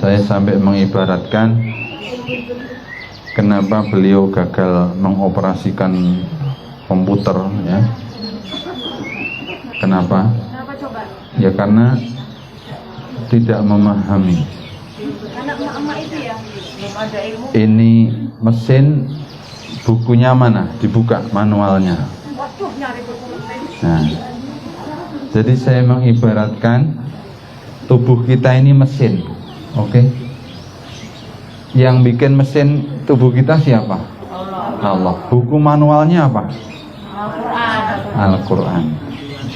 Saya sampai mengibaratkan kenapa beliau gagal mengoperasikan komputer, ya. Kenapa? Ya karena tidak memahami. Ini mesin, bukunya mana? Dibuka manualnya. Nah, jadi saya mengibaratkan tubuh kita ini mesin, oke? Yang bikin mesin tubuh kita siapa? Allah. Buku manualnya apa? Al-Quran,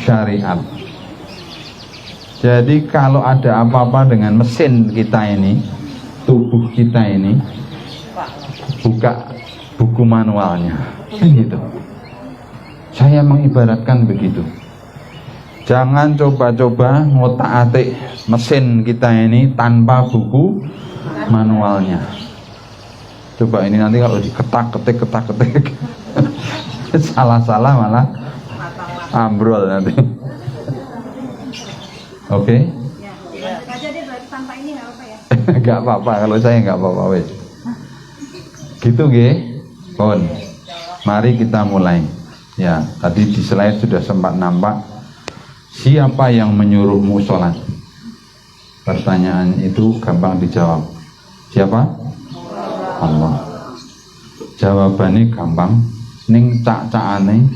syariat. Jadi kalau ada apa-apa dengan mesin kita ini, tubuh kita ini, buka buku manualnya, gitu. Saya mengibaratkan begitu. Jangan coba-coba ngotak-atik mesin kita ini tanpa buku manualnya. Coba ini nanti kalau diketak-ketik salah-salah malah ambrol nanti. Oke? Enggak apa-apa, kalau saya enggak apa-apa wes. Gitu nggih. Pun. Mari kita mulai. Ya, tadi di slide sudah sempat nampak siapa yang menyuruhmu sholat. Pertanyaan itu gampang dijawab. Siapa? Allah. Jawabannya gampang. Ning cak-cakane.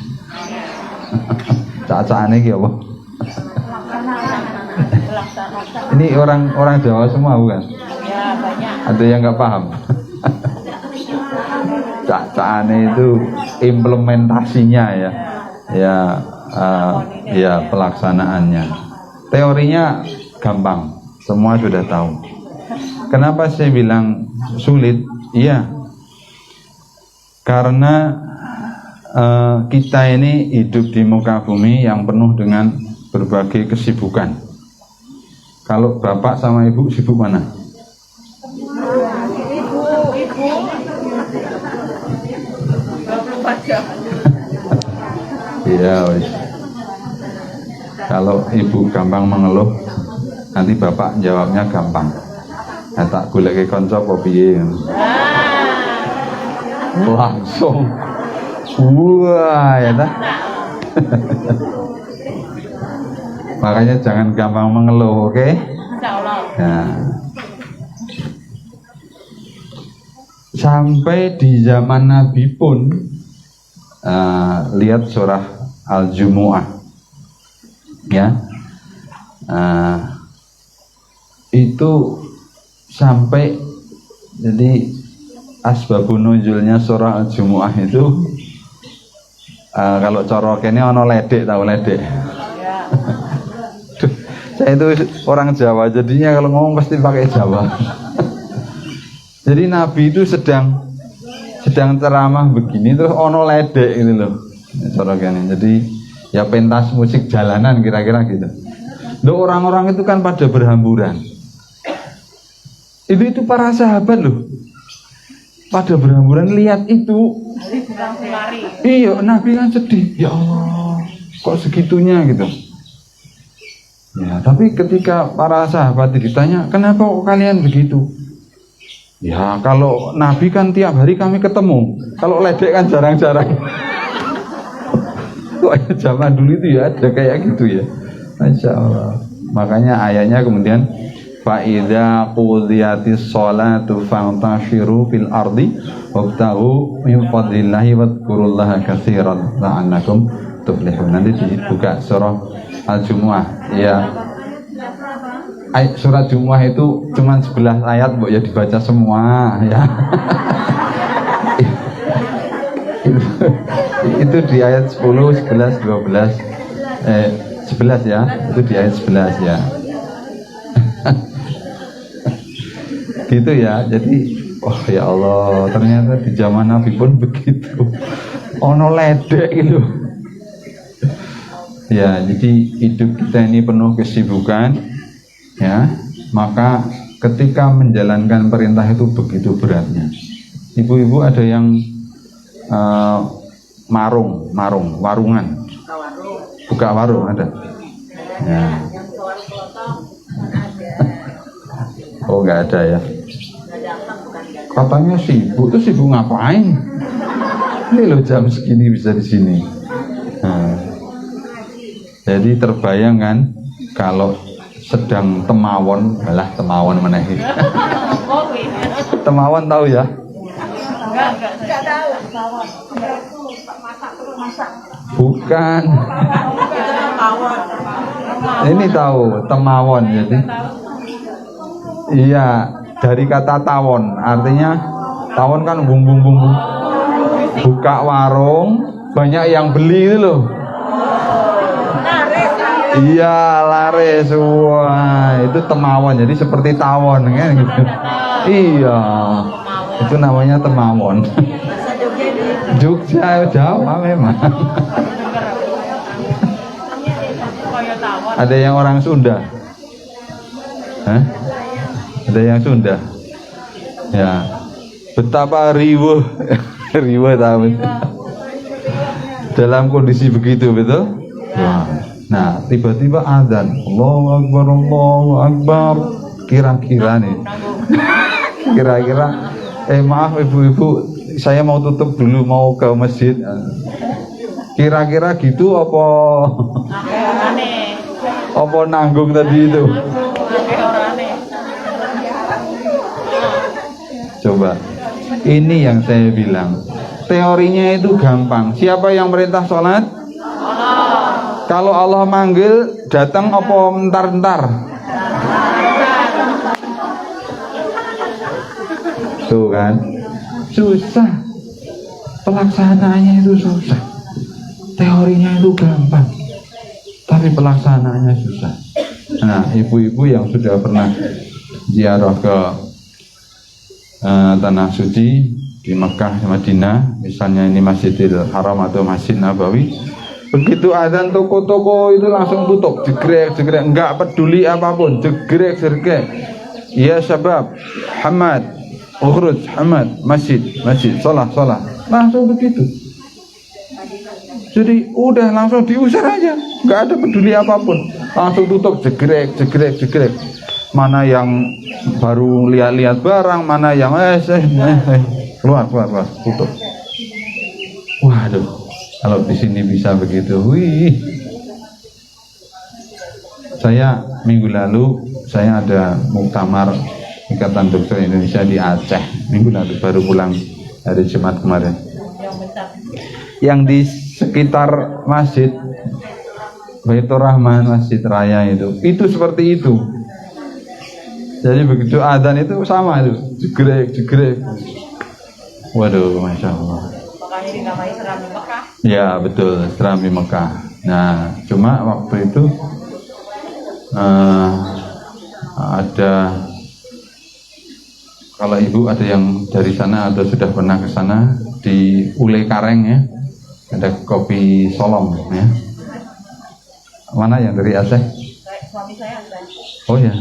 Cak-cakane ki apa? Ini orang Jawa semua bukan? Ya, banyak. Ada yang nggak paham? Cak-cakane itu implementasinya ya. Ya pelaksanaannya. Teorinya gampang, semua sudah tahu. Kenapa saya bilang sulit? Iya, karena kita ini hidup di muka bumi yang penuh dengan berbagai kesibukan. Kalau bapak sama ibu sibuk mana? Iya, kalau ibu gampang mengeluh, nanti bapak jawabnya gampang. Tak goleki kanca apa piye. Langsung. Wah, ya dah. Makanya jangan gampang mengeluh, oke? Insyaallah. Nah. Sampai di zaman Nabi pun lihat surah Al-Jumu'ah. Ya. Itu sampai jadi asbabun nuzulnya surah Al-Jumu'ah itu kalau cara kene ana ledek, tahu ledek. Saya itu orang Jawa, jadinya kalau ngomong pasti pakai Jawa. Jadi Nabi itu sedang ceramah begini terus ono ledek ini loh. Cara kene. Jadi ya pentas musik jalanan kira-kira gitu. Loh, orang-orang itu kan pada berhamburan. Itu para sahabat loh. Pada berhamburan lihat itu. Iya, Nabi kan sedih. Ya Allah, kok segitunya gitu. Ya, tapi ketika para sahabat ditanya, kenapa kok kalian begitu? Ya, kalau Nabi kan tiap hari kami ketemu. Kalau ledek kan jarang-jarang. Kok zaman dulu itu ya ada kayak gitu ya. Masya Allah. Makanya ayatnya kemudian فَإِذَا قُضِيَتِ الصَّلَاةُ فَانْتَشِرُوا فِي الْأَرْضِ وَابْتَغُوا مِنْ فَضْلِ اللَّهِ وَاذْكُرُوا اللَّهَ كَثِيرًا لَعَلَّكُمْ تُفْلِحُونَ. Nanti dibuka surah Al-Jumu'ah. Ya. Surat Jumu'ah itu cuma 11 ayat, Mbok, ya dibaca semua ya. Itu di ayat 10, 11, 12 11 ya. Itu di ayat 11 ya. Gitu ya. Jadi oh ya Allah, ternyata di zaman Nabi pun begitu. Ono ledek gitu. Ya, jadi hidup kita ini penuh kesibukan ya. Maka ketika menjalankan perintah itu begitu beratnya. Ibu-ibu ada yang warungan. Buka warung ada. Ya. Oh nggak ada ya. Katanya sibuk, tuh sibuk ngapain? Ini loh jam segini bisa di sini. Nah, jadi terbayang kan kalau sedang temawon, alah temawon menahi. Temawon tahu ya? Enggak tahu. Bukan. Ini tahu temawon jadi. Iya, dari kata tawon, artinya tawon kan bung bung bung bung. Buka warung, banyak yang beli itu loh. Iya, laris. Wah, itu temawon. Jadi seperti tawon kan gitu. Iya. Itu namanya temawon. Jogja, Jawa memang. Ada yang orang Sunda? Hah? Ada yang Sunda? Ya. Betapa riweuh, riweuh tahu. Dalam kondisi begitu, betul? Nah, tiba-tiba azan. Allahu Akbar, Allahu Akbar. Kira-kira nih. Kira-kira maaf ibu-ibu, saya mau tutup dulu, mau ke masjid. Kira-kira gitu apa? Apa nanggung tadi itu? Coba, ini yang saya bilang. Teorinya itu gampang. Siapa yang merintah sholat? Kalau Allah manggil, datang apa entar-entar? Tuh kan, susah. Pelaksanaannya itu susah. Teorinya itu gampang, tapi pelaksanaannya susah. Nah, ibu-ibu yang sudah pernah ziarah ke tanah suci di Mekah, Madinah, misalnya ini Masjidil Haram atau Masjid Nabawi, begitu azan toko-toko itu langsung tutup, jegrek, enggak peduli apapun, jegrek. Ya syabab, Hamad, ukhruj, Hamad, masjid, sholat, langsung begitu. Jadi udah langsung diusir aja, nggak ada peduli apapun, langsung tutup, jegrek. Mana yang baru lihat-lihat barang, mana yang keluar, tutup. Waduh, kalau di sini bisa begitu, wih. Saya minggu lalu saya ada muktamar Ikatan Dokter Indonesia di Aceh. Minggu lalu baru pulang hari Jumat kemarin. Yang di sekitar masjid Baitur Rahman, Masjid Raya itu seperti itu. Jadi begitu adzan itu sama itu, jegrek. Waduh, masya Allah. Makanya dinamai Serambi Mekah. Ya betul, Serambi Mekah. Nah, cuma waktu itu ada, kalau ibu ada yang dari sana atau sudah pernah ke sana, di Ule Kareng ya, ada kopi solong ya. Mana yang dari Aceh? Suami saya ada. Oh ya,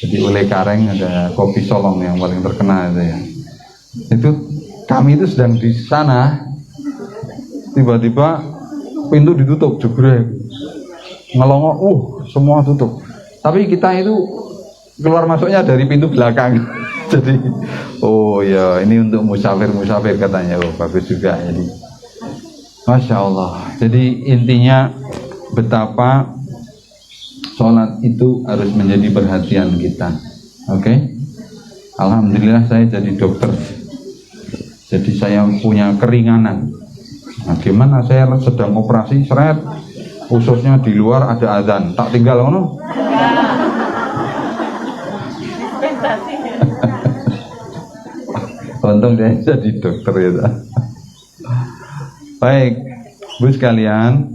jadi Ule Kareng ada kopi solong yang paling terkenal itu ya. Itu kami itu sedang di sana, tiba-tiba pintu ditutup, jegrek, ngelongok, semua tutup. Tapi kita itu keluar masuknya dari pintu belakang. Jadi, oh ya, ini untuk musafir katanya. Oh, bagus juga. Jadi, masya Allah. Jadi intinya betapa sholat itu harus menjadi perhatian kita. Oke? Alhamdulillah saya jadi dokter. Jadi saya punya keringanan. Nah, gimana saya sedang operasi, seret, khususnya di luar ada azan, tak tinggal ngono. Untung saya jadi dokter ya. Baik, Bu sekalian,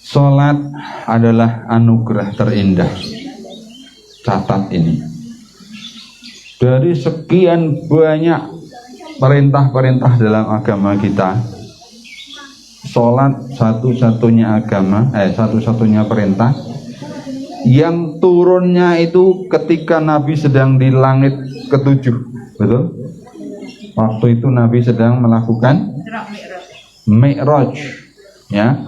sholat adalah anugerah terindah. Catat ini. Dari sekian banyak perintah-perintah dalam agama kita, sholat satu-satunya perintah yang turunnya itu ketika Nabi sedang di langit ketujuh, betul? Waktu itu Nabi sedang melakukan Mi'raj, ya.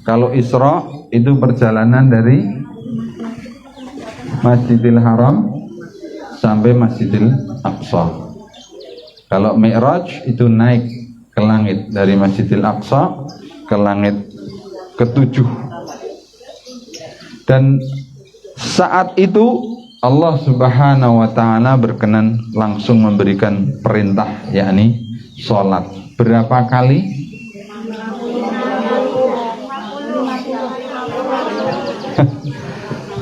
Kalau Isra itu perjalanan dari Masjidil Haram sampai Masjidil Aqsa. Kalau Mi'raj itu naik ke langit dari Masjidil Aqsa ke langit ketujuh. Dan saat itu Allah Subhanahu wa taala berkenan langsung memberikan perintah, yakni sholat. Berapa kali?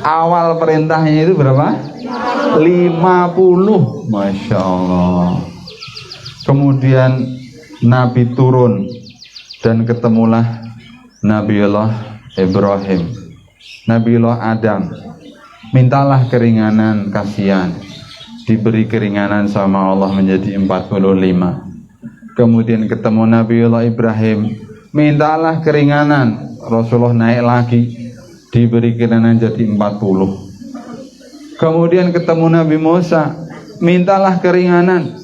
Awal perintahnya itu berapa? 50. Masya Allah. Kemudian Nabi turun dan ketemulah Nabiullah Ibrahim, Nabiullah Adam. Mintalah keringanan, kasihan. Diberi keringanan sama Allah menjadi 45. Kemudian ketemu Nabiullah Ibrahim, mintalah keringanan. Rasulullah naik lagi, diberi keringanan jadi 40. Kemudian ketemu Nabi Musa, mintalah keringanan.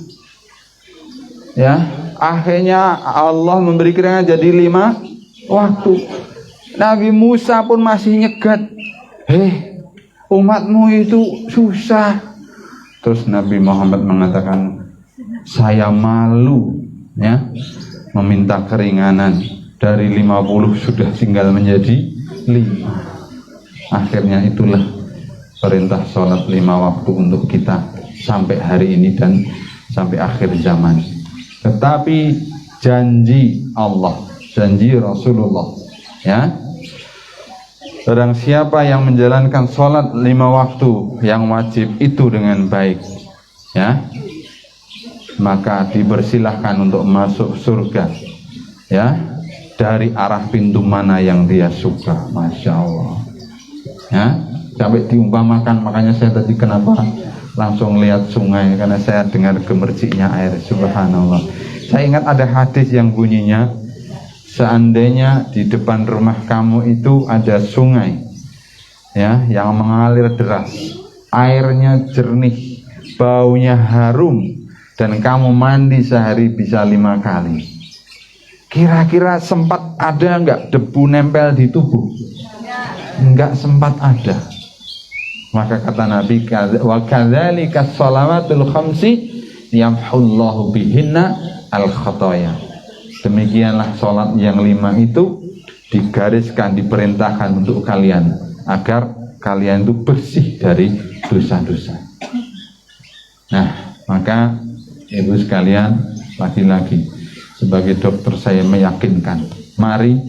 Ya, akhirnya Allah memberi keringanan jadi 5 waktu. Nabi Musa pun masih nyegat, umatmu itu susah. Terus Nabi Muhammad mengatakan, saya malu ya meminta keringanan. Dari 50 sudah tinggal menjadi 5. Akhirnya itulah perintah sholat 5 waktu untuk kita sampai hari ini dan sampai akhir zaman. Tetapi janji Allah, janji Rasulullah, ya, barang siapa yang menjalankan sholat 5 waktu yang wajib itu dengan baik, ya, maka dipersilahkan untuk masuk surga, ya, dari arah pintu mana yang dia suka. Masya Allah, ya, sampai diumpamakan. Makanya saya tadi kenapa langsung lihat sungai, karena saya dengar gemerciknya air. Subhanallah. Saya ingat ada hadis yang bunyinya, seandainya di depan rumah kamu itu ada sungai, ya, yang mengalir deras, airnya jernih, baunya harum, dan kamu mandi sehari bisa 5 kali, kira-kira sempat ada enggak debu nempel di tubuh? Enggak sempat ada. Maka kata Nabi, wa kadzalika shalawatul khamsi yamhullahu bihinna al khataya. Demikianlah sholat yang 5 itu digariskan, diperintahkan untuk kalian agar kalian itu bersih dari dosa-dosa. Nah, maka ibu sekalian, lagi-lagi sebagai dokter saya meyakinkan, mari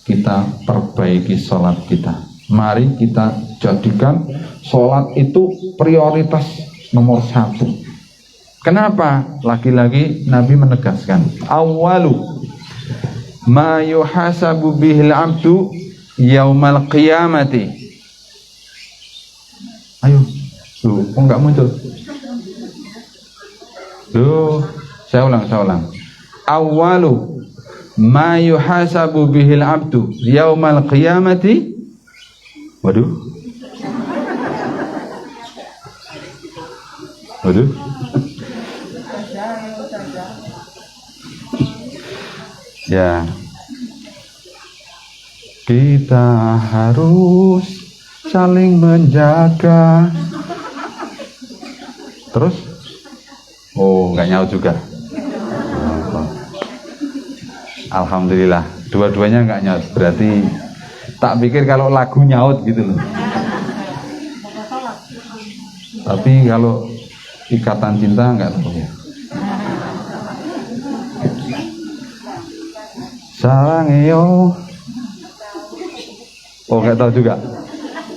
kita perbaiki sholat kita. Mari kita jadikan sholat itu prioritas nomor 1. Kenapa? Lagi-lagi Nabi menegaskan, awalu ma yuhasabu bihil abdu yaumal qiyamati. Ayo, kok enggak muncul? Saya ulang. Awalu ma yuhasabu bihil abdu yaumal qiyamati. Waduh. Ya, kita harus saling menjaga. Terus? Nggak nyaut juga. Alhamdulillah, dua-duanya nggak nyaut. Berarti tak pikir kalau lagu nyaut gitu loh. Tapi kalau ikatan cinta nggak tahu ya. Sarangeo. Nggak tahu juga.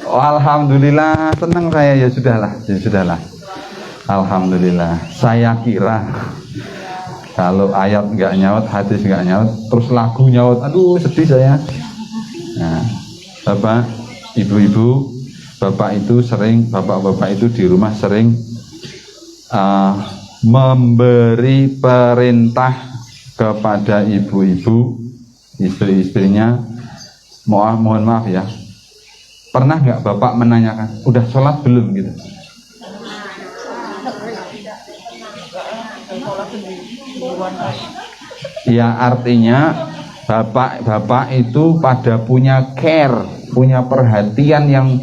Alhamdulillah, senang saya. Ya sudahlah. Alhamdulillah. Saya kira kalau ayat nggak nyaut, hadis nggak nyaut, terus lagu nyaut, aduh sedih saya. Nah, bapak, ibu-ibu, bapak itu di rumah sering memberi perintah kepada ibu-ibu, istri-istrinya. Mohon maaf ya, pernah nggak bapak menanyakan, udah sholat belum gitu? Ya, artinya bapak itu pada punya care, punya perhatian yang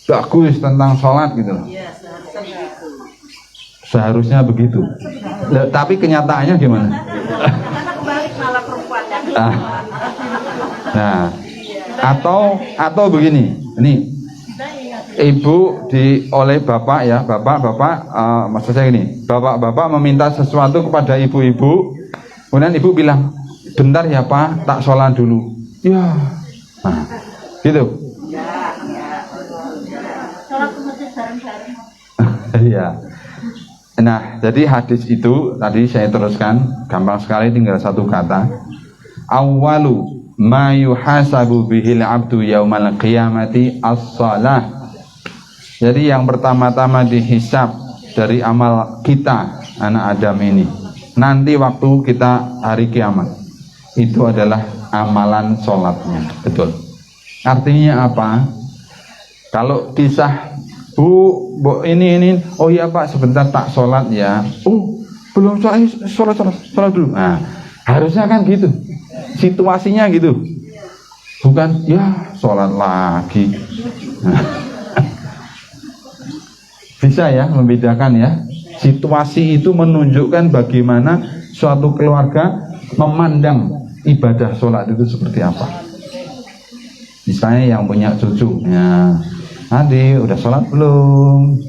bagus tentang sholat gitu loh. Iya, seharusnya begitu. Seharusnya begitu. Tapi kenyataannya gimana? Karena kebalik malah perempuannya. Ah. Nah, atau begini, ini ibu oleh bapak ya, maksud saya gini, bapak meminta sesuatu kepada ibu-ibu, kemudian ibu bilang, bentar ya pak, tak sholat dulu. Ya, nah, gitu. Sholat ke masjid bareng-bareng. Iya. Nah, jadi hadis itu tadi saya teruskan, gampang sekali, tinggal satu kata. Awwalu ma yuhasabu bihil abdu yaumal qiyamati as-shalah. Jadi yang pertama-tama dihisab dari amal kita anak Adam ini nanti waktu kita hari kiamat itu adalah amalan sholatnya. Betul. Artinya apa? Kalau kisah Bu ini, oh iya pak sebentar tak sholat ya. Oh belum sholat dulu. Nah, harusnya kan gitu. Situasinya gitu. Bukan ya sholat lagi. Nah. Bisa ya membedakan ya. Situasi itu menunjukkan bagaimana suatu keluarga memandang ibadah sholat itu seperti apa. Misalnya yang punya cucu, ya, Adi udah sholat belum?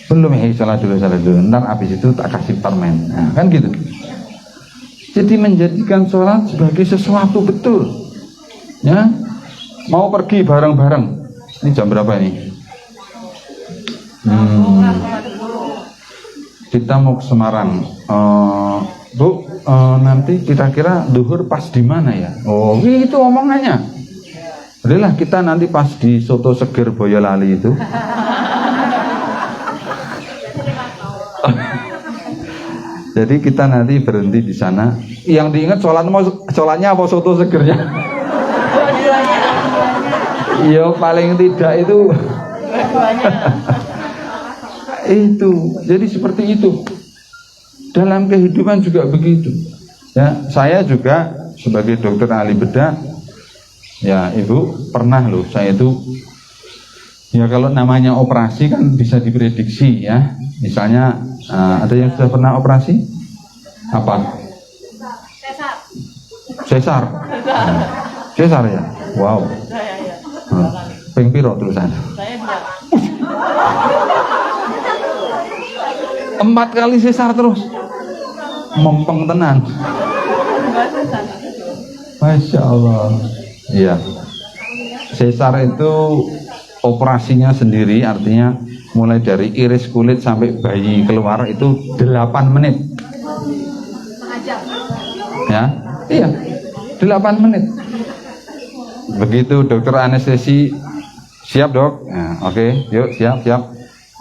Belum ya, sholat dulu. Ntar abis itu tak kasih permen. Nah, kan gitu. Jadi menjadikan sholat sebagai sesuatu betul. Ya, mau pergi bareng-bareng. Ini jam berapa ini? Kita mau ke Semarang. Bu, nanti kira-kira duhur pas di mana ya? Oh, itu omongannya. Udahlah kita nanti pas di Soto Seger Boyolali itu. Jadi kita nanti berhenti di sana. Yang diingat sholatnya apa soto segernya? Iya paling tidak itu. Itu jadi seperti itu dalam kehidupan juga begitu ya. Saya juga sebagai dokter ahli bedah ya, ibu pernah loh saya itu ya, kalau namanya operasi kan bisa diprediksi ya. Misalnya ada yang sudah pernah operasi apa? Sesar ya. Wow. Ping piro tulisan? Saya 4 kali sesar terus. Mempeng tenan. Masya Allah. Iya. Sesar itu operasinya sendiri, artinya mulai dari iris kulit sampai bayi keluar itu 8 menit. Ya, iya, 8 menit. Begitu dokter anestesi, siap dok. Nah, oke, yuk siap.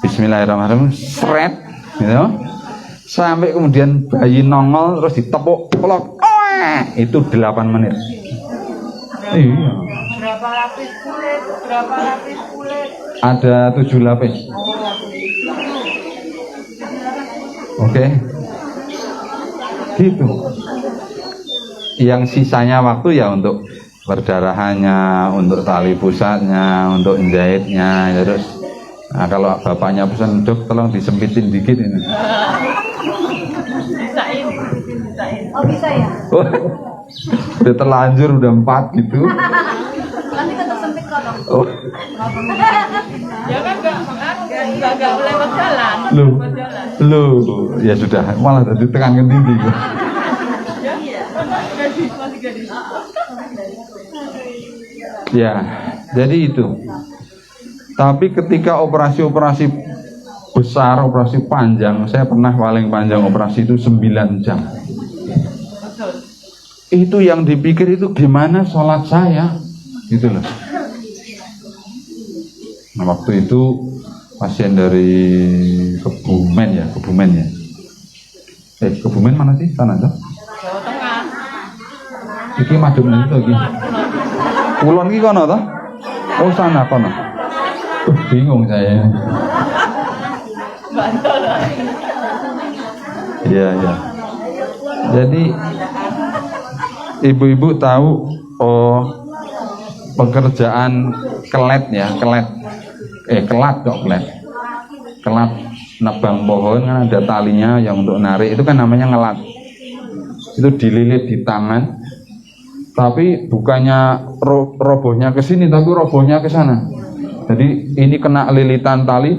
Bismillahirrahmanirrahim. Sret. Gitu. Sampai kemudian bayi nongol terus ditepuk pelok, itu 8 menit. Iya. Berapa lapis kulit? Ada 7 lapis. Oke. Gitu. Yang sisanya waktu ya untuk perdarahannya, untuk tali pusatnya, untuk menjahitnya, ya terus. Nah, kalau bapaknya pesan, dok tolong disempitin dikit ini. Bisain. Oh bisa ya? Udah terlanjur, udah 4 gitu. Nanti kan tersempit kok dong. Oh. Ya kan enggak lewat jalan. Loh, ya sudah, malah tadi tekan tinggi. Ya, jadi itu. Tapi ketika operasi-operasi besar, operasi panjang, saya pernah paling panjang operasi itu 9 jam. Itu yang dipikir itu gimana sholat saya, gitu loh. Nah, waktu itu pasien dari Kebumen ya. Kebumen mana sih? Sana tuh? Jawa Tengah. Iki madun itu lagi. Kulon iki kono toh? Oh sana kono. Bingung saya. Bantul. Iya. Jadi ibu-ibu tahu pekerjaan kelet. kelat kok kelat. Kelat nebang pohon kan ada talinya yang untuk narik, itu kan namanya ngelat. Itu dililit di tangan, tapi bukannya robohnya ke sini, tapi robohnya ke sana. Jadi ini kena lilitan tali,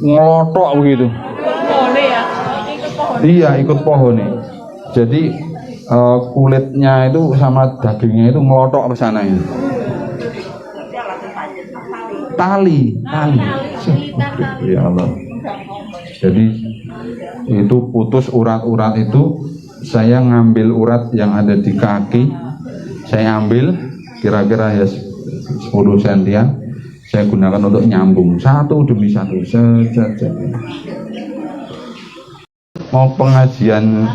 ngelotok begitu. Iya, ikut pohon nih. Jadi kulitnya itu sama dagingnya itu ngelotok ke sana itu. Tali. Ya Allah. Jadi itu putus urat-urat itu, saya ngambil urat yang ada di kaki, saya ambil kira-kira ya 10 sentian, saya gunakan untuk nyambung satu demi satu. Mau pengajian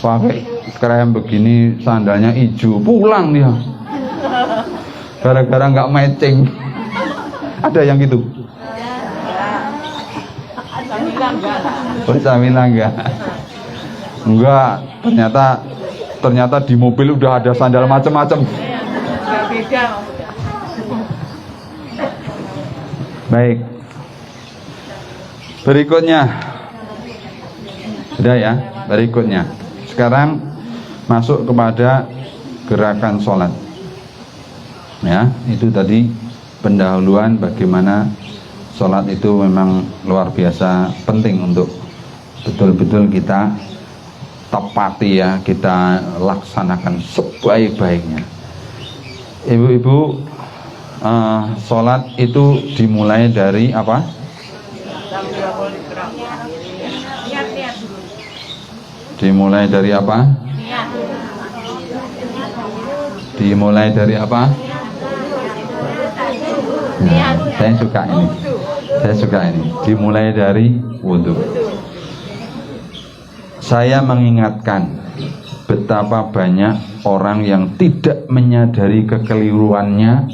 pakai krem begini, sandalnya hijau, pulang dia gara-gara nggak matching. Ada yang gitu? Samila enggak, ternyata di mobil udah ada sandal macam-macam. Baik, berikutnya sudah ya, berikutnya sekarang masuk kepada gerakan sholat ya. Itu tadi pendahuluan bagaimana sholat itu memang luar biasa penting untuk betul-betul kita tepati ya, kita laksanakan sebaik-baiknya. Ibu-ibu, sholat itu dimulai dari apa? Dimulai dari apa? Dimulai dari apa? Nah, saya suka ini. Dimulai dari wudhu. Saya mengingatkan betapa banyak orang yang tidak menyadari kekeliruannya,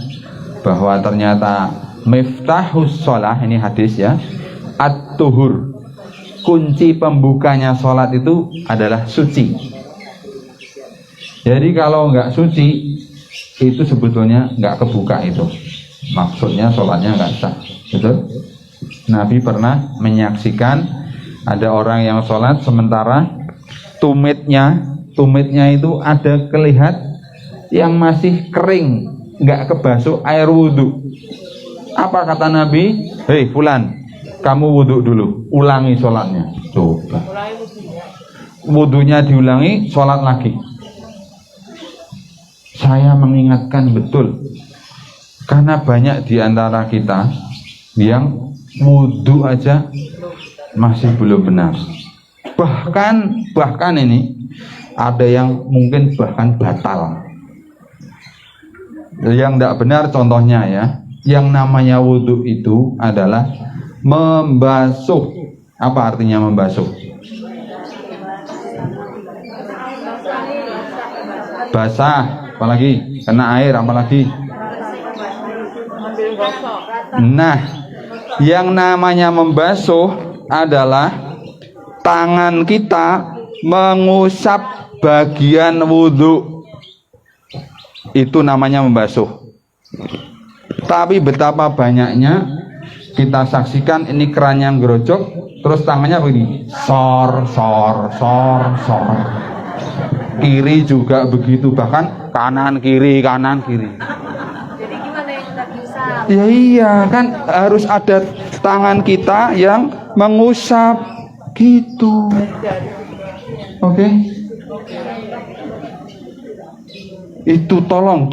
bahwa ternyata miftahus sholah, ini hadis ya, at-tuhur, kunci pembukanya sholat itu adalah suci. Jadi kalau nggak suci, itu sebetulnya nggak kebuka itu. Maksudnya sholatnya nggak sah, betul? Nabi pernah menyaksikan ada orang yang sholat sementara tumitnya itu ada kelihat yang masih kering, nggak kebasuh air wudhu. Apa kata Nabi? Hei fulan, kamu wudhu dulu, ulangi sholatnya. Coba, wudhunya diulangi, sholat lagi. Saya mengingatkan betul, karena banyak di antara kita yang wudhu aja masih belum benar. Bahkan ini ada yang mungkin bahkan batal. Yang tidak benar contohnya ya, yang namanya wudhu itu adalah membasuh. Apa artinya membasuh? Basah, apalagi kena air, apalagi. Nah, yang namanya membasuh adalah tangan kita mengusap bagian wudhu, itu namanya membasuh. Tapi betapa banyaknya kita saksikan ini kerannya gerojok, terus tangannya begini, sor. Kiri juga begitu, bahkan kanan kiri. Jadi gimana yang kita bisa? Ya iya, kan harus ada tangan kita yang mengusap gitu. Oke. Itu tolong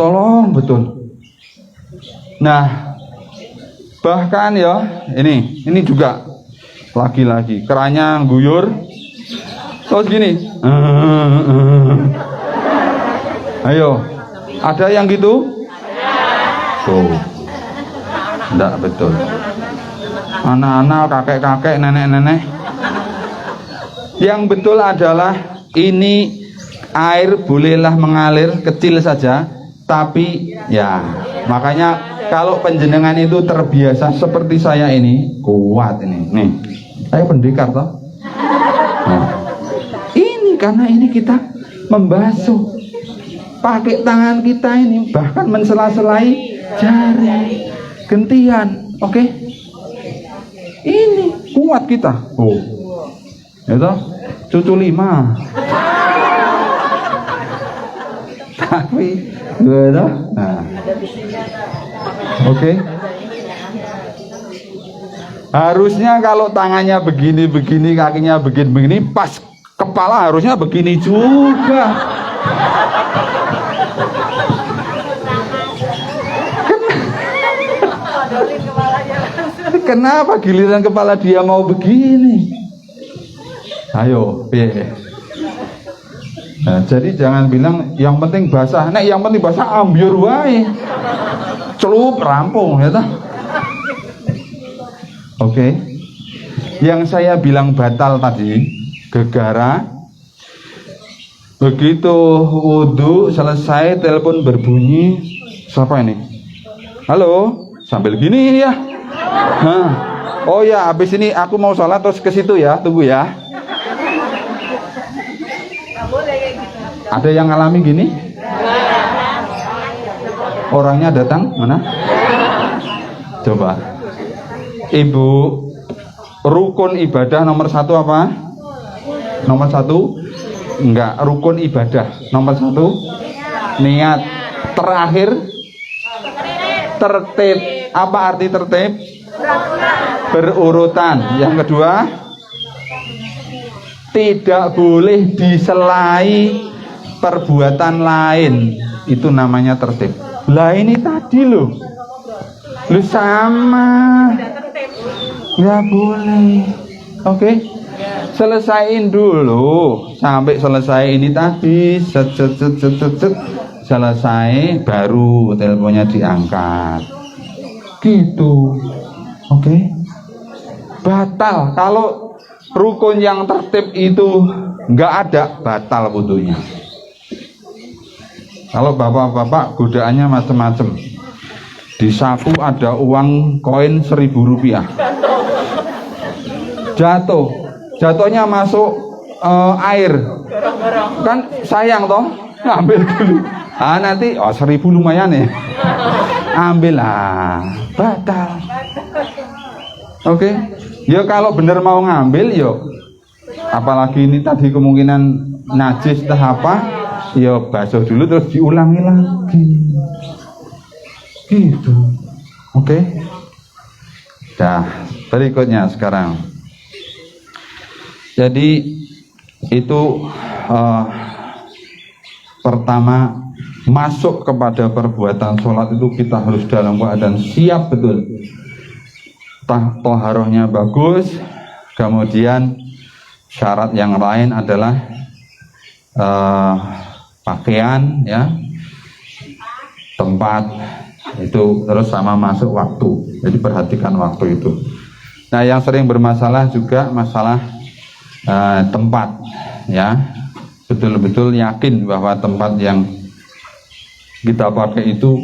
betul. Nah, bahkan ya ini juga lagi-lagi kerannya guyur terus gini. Ayo, ada yang gitu? Tuh, enggak betul. Anak-anak, kakek-kakek, nenek-nenek. Yang betul adalah ini air bolehlah mengalir kecil saja, tapi ya makanya kalau penjenengan itu terbiasa seperti saya ini, kuat ini. Nih, saya pendekar toh. Nah, ini karena ini kita membasuh pakai tangan kita ini, bahkan mensela-selai jari, gentian, oke? ini kuat kita. Oh, itu cucu 5. Tapi, gitu. Nah, oke. Harusnya kalau tangannya begini, kakinya begini, pas kepala harusnya begini juga. Kenapa giliran kepala dia mau begini? Ayo, nah, jadi jangan bilang yang penting basah. Nek yang penting basah ambyur wae. Celup rampung ya toh. Oke. Yang saya bilang batal tadi gegara begitu wudhu selesai telepon berbunyi. Siapa ini? Halo, sambil gini ya. Nah, oh ya, habis ini aku mau sholat terus ke situ ya, tunggu ya. Ada yang ngalami gini? Orangnya datang mana? Coba. Ibu, rukun ibadah nomor 1 apa? Nomor 1? Enggak, rukun ibadah nomor 1 niat. Terakhir tertib. Apa arti tertib? Berurutan. Yang kedua, tidak boleh diselai perbuatan lain. Itu namanya tertib. Lah ini tadi loh. Lu sama. Nggak boleh. Oke. Selesaiin dulu sampai selesai ini tadi. Selesai baru teleponnya diangkat. Gitu. Oke. Batal kalau rukun yang tertib itu nggak ada, batal wudunya. Kalau bapak-bapak godaannya macam-macam. Di saku ada uang koin 1.000 rupiah. Jatuhnya masuk air. Kan sayang toh, ngambil dulu. Ah nanti 1.000 lumayan ya. Ambil batal. Oke. Ya kalau bener mau ngambil yo. Apalagi ini tadi kemungkinan najis entah apa, ya basuh dulu terus diulangi lagi. Gitu. Oke. Dah, berikutnya sekarang. Jadi itu pertama masuk kepada perbuatan sholat itu kita harus dalam keadaan siap betul. Toharohnya bagus. Kemudian syarat yang lain adalah pakaian ya, tempat itu, terus sama masuk waktu. Jadi perhatikan waktu itu. Nah yang sering bermasalah juga masalah tempat ya, betul-betul yakin bahwa tempat yang kita pakai itu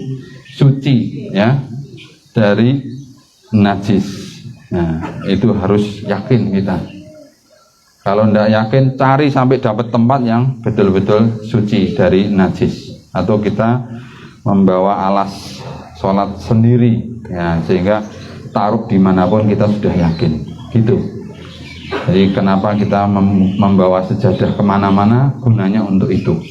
suci ya dari najis. Nah itu harus yakin kita. Kalau tidak yakin, cari sampai dapat tempat yang betul-betul suci dari najis, atau kita membawa alas sholat sendiri ya, sehingga taruh dimanapun kita sudah yakin gitu. Jadi kenapa kita membawa sejadah kemana-mana, gunanya untuk itu.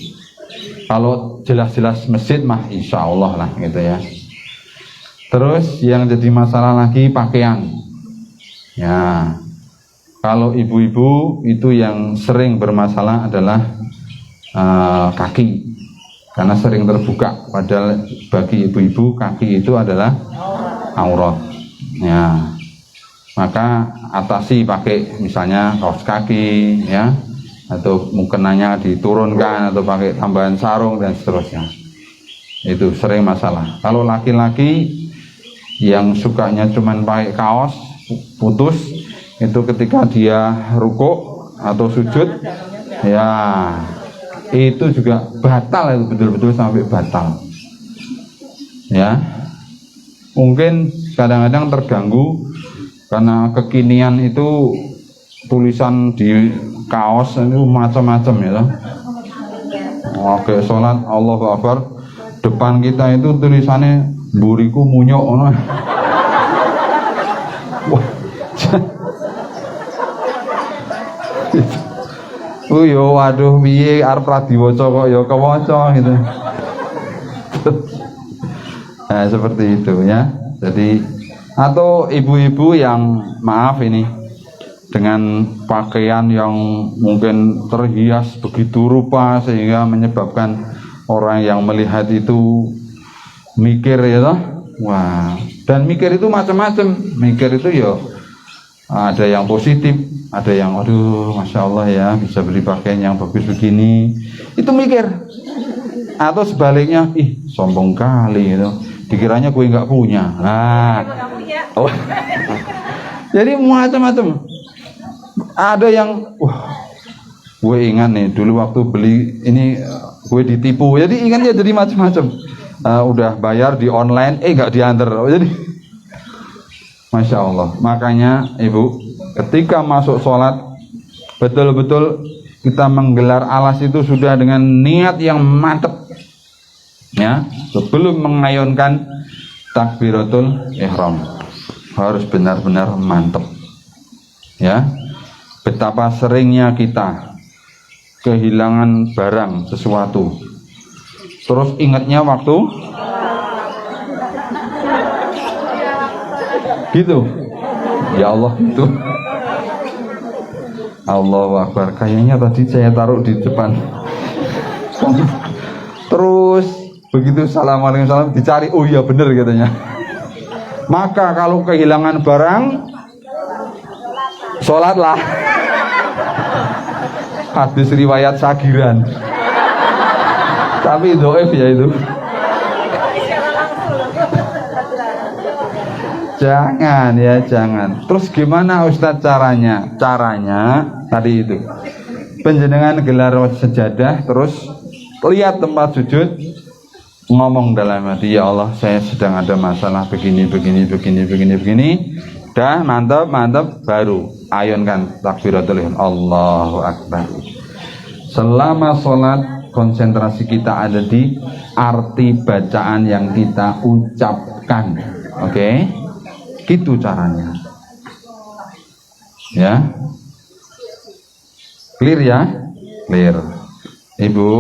Kalau jelas-jelas masjid mah insya Allah lah gitu ya. Terus yang jadi masalah lagi pakaian ya. Kalau ibu-ibu itu yang sering bermasalah adalah kaki, karena sering terbuka. Padahal bagi ibu-ibu kaki itu adalah aurat ya. Maka atasi pakai misalnya kaos kaki ya, atau mukenanya diturunkan, atau pakai tambahan sarung dan seterusnya. Itu sering masalah. Kalau laki-laki yang sukanya cuman pakai kaos putus, itu ketika dia rukuk atau sujud ya itu juga batal, itu betul-betul sampai batal ya. Mungkin kadang-kadang terganggu karena kekinian itu tulisan di kaos itu macam-macam ya. Oke, sholat Allahu Akbar, depan kita itu tulisannya buriku munyok. Wah, Oh yo waduh piye arep ra diwaca kok ya kewaca gitu. Nah, seperti itu ya. Jadi atau ibu-ibu yang maaf ini dengan pakaian yang mungkin terhias begitu rupa sehingga menyebabkan orang yang melihat itu mikir ya toh. Wah, dan mikir itu macam-macam. Mikir itu ya ada yang positif, ada yang aduh masya Allah ya bisa beli pakaian yang bagus begini, itu mikir. Atau sebaliknya, ih sombong kali gitu, dikiranya gue nggak punya. Nah, oh. Jadi macam-macam. Ada yang wah, gue ingat nih dulu waktu beli ini gue ditipu. Jadi ingatnya jadi macam-macam. Udah bayar di online, nggak diantar. Jadi Masya Allah. Makanya ibu, ketika masuk sholat betul-betul kita menggelar alas itu sudah dengan niat yang mantap ya, sebelum mengayunkan takbiratul ihram harus benar-benar mantap ya. Betapa seringnya kita kehilangan barang sesuatu terus ingatnya waktu gitu, ya Allah itu Allahu Akbar, kayaknya tadi saya taruh di depan. Terus begitu assalamualaikum salam dicari, oh iya bener katanya. Maka kalau kehilangan barang, sholatlah. Hadis riwayat Sagiran, tapi doif ya itu. Jangan ya, jangan. Terus gimana Ustadz caranya? Caranya tadi itu. Penjenengan gelar sejadah, terus lihat tempat sujud, ngomong dalam hati, ya Allah, saya sedang ada masalah begini. Dah mantap, baru ayunkan takbiratul ihram. Allahu Akbar. Selama sholat konsentrasi kita ada di arti bacaan yang kita ucapkan. Oke? Gitu caranya ya, clear ya, clear. Ibu,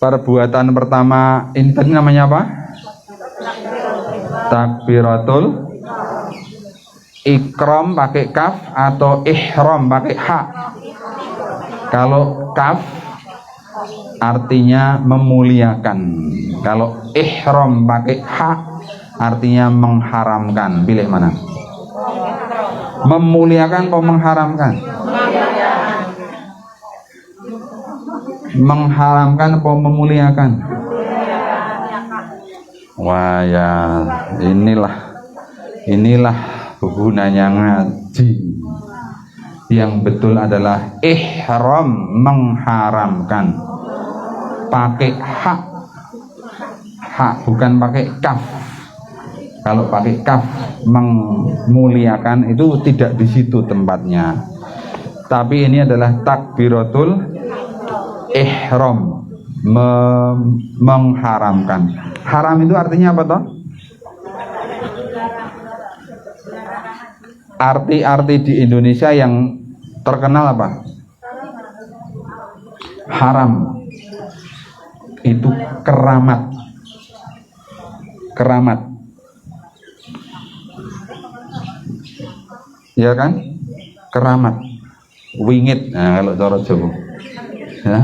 perbuatan pertama ini tadi namanya apa? Takbiratul ikram pakai kaf atau ihram pakai ha. Kalau kaf artinya memuliakan, kalau ihram pakai ha artinya mengharamkan. Pilih mana? Memuliakan atau mengharamkan? Mengharamkan atau memuliakan? Wah ya, inilah gunanya ngaji. Yang betul adalah ihram, mengharamkan. Pakai hak, bukan pakai kaf. Kalau pakai kaf memuliakan itu tidak di situ tempatnya. Tapi ini adalah takbiratul ihram, mengharamkan. Haram itu artinya apa toh? Arti-arti di Indonesia yang terkenal apa? Haram itu keramat. Ya kan? Keramat, wingit, nah, kalau cara Jawa ya.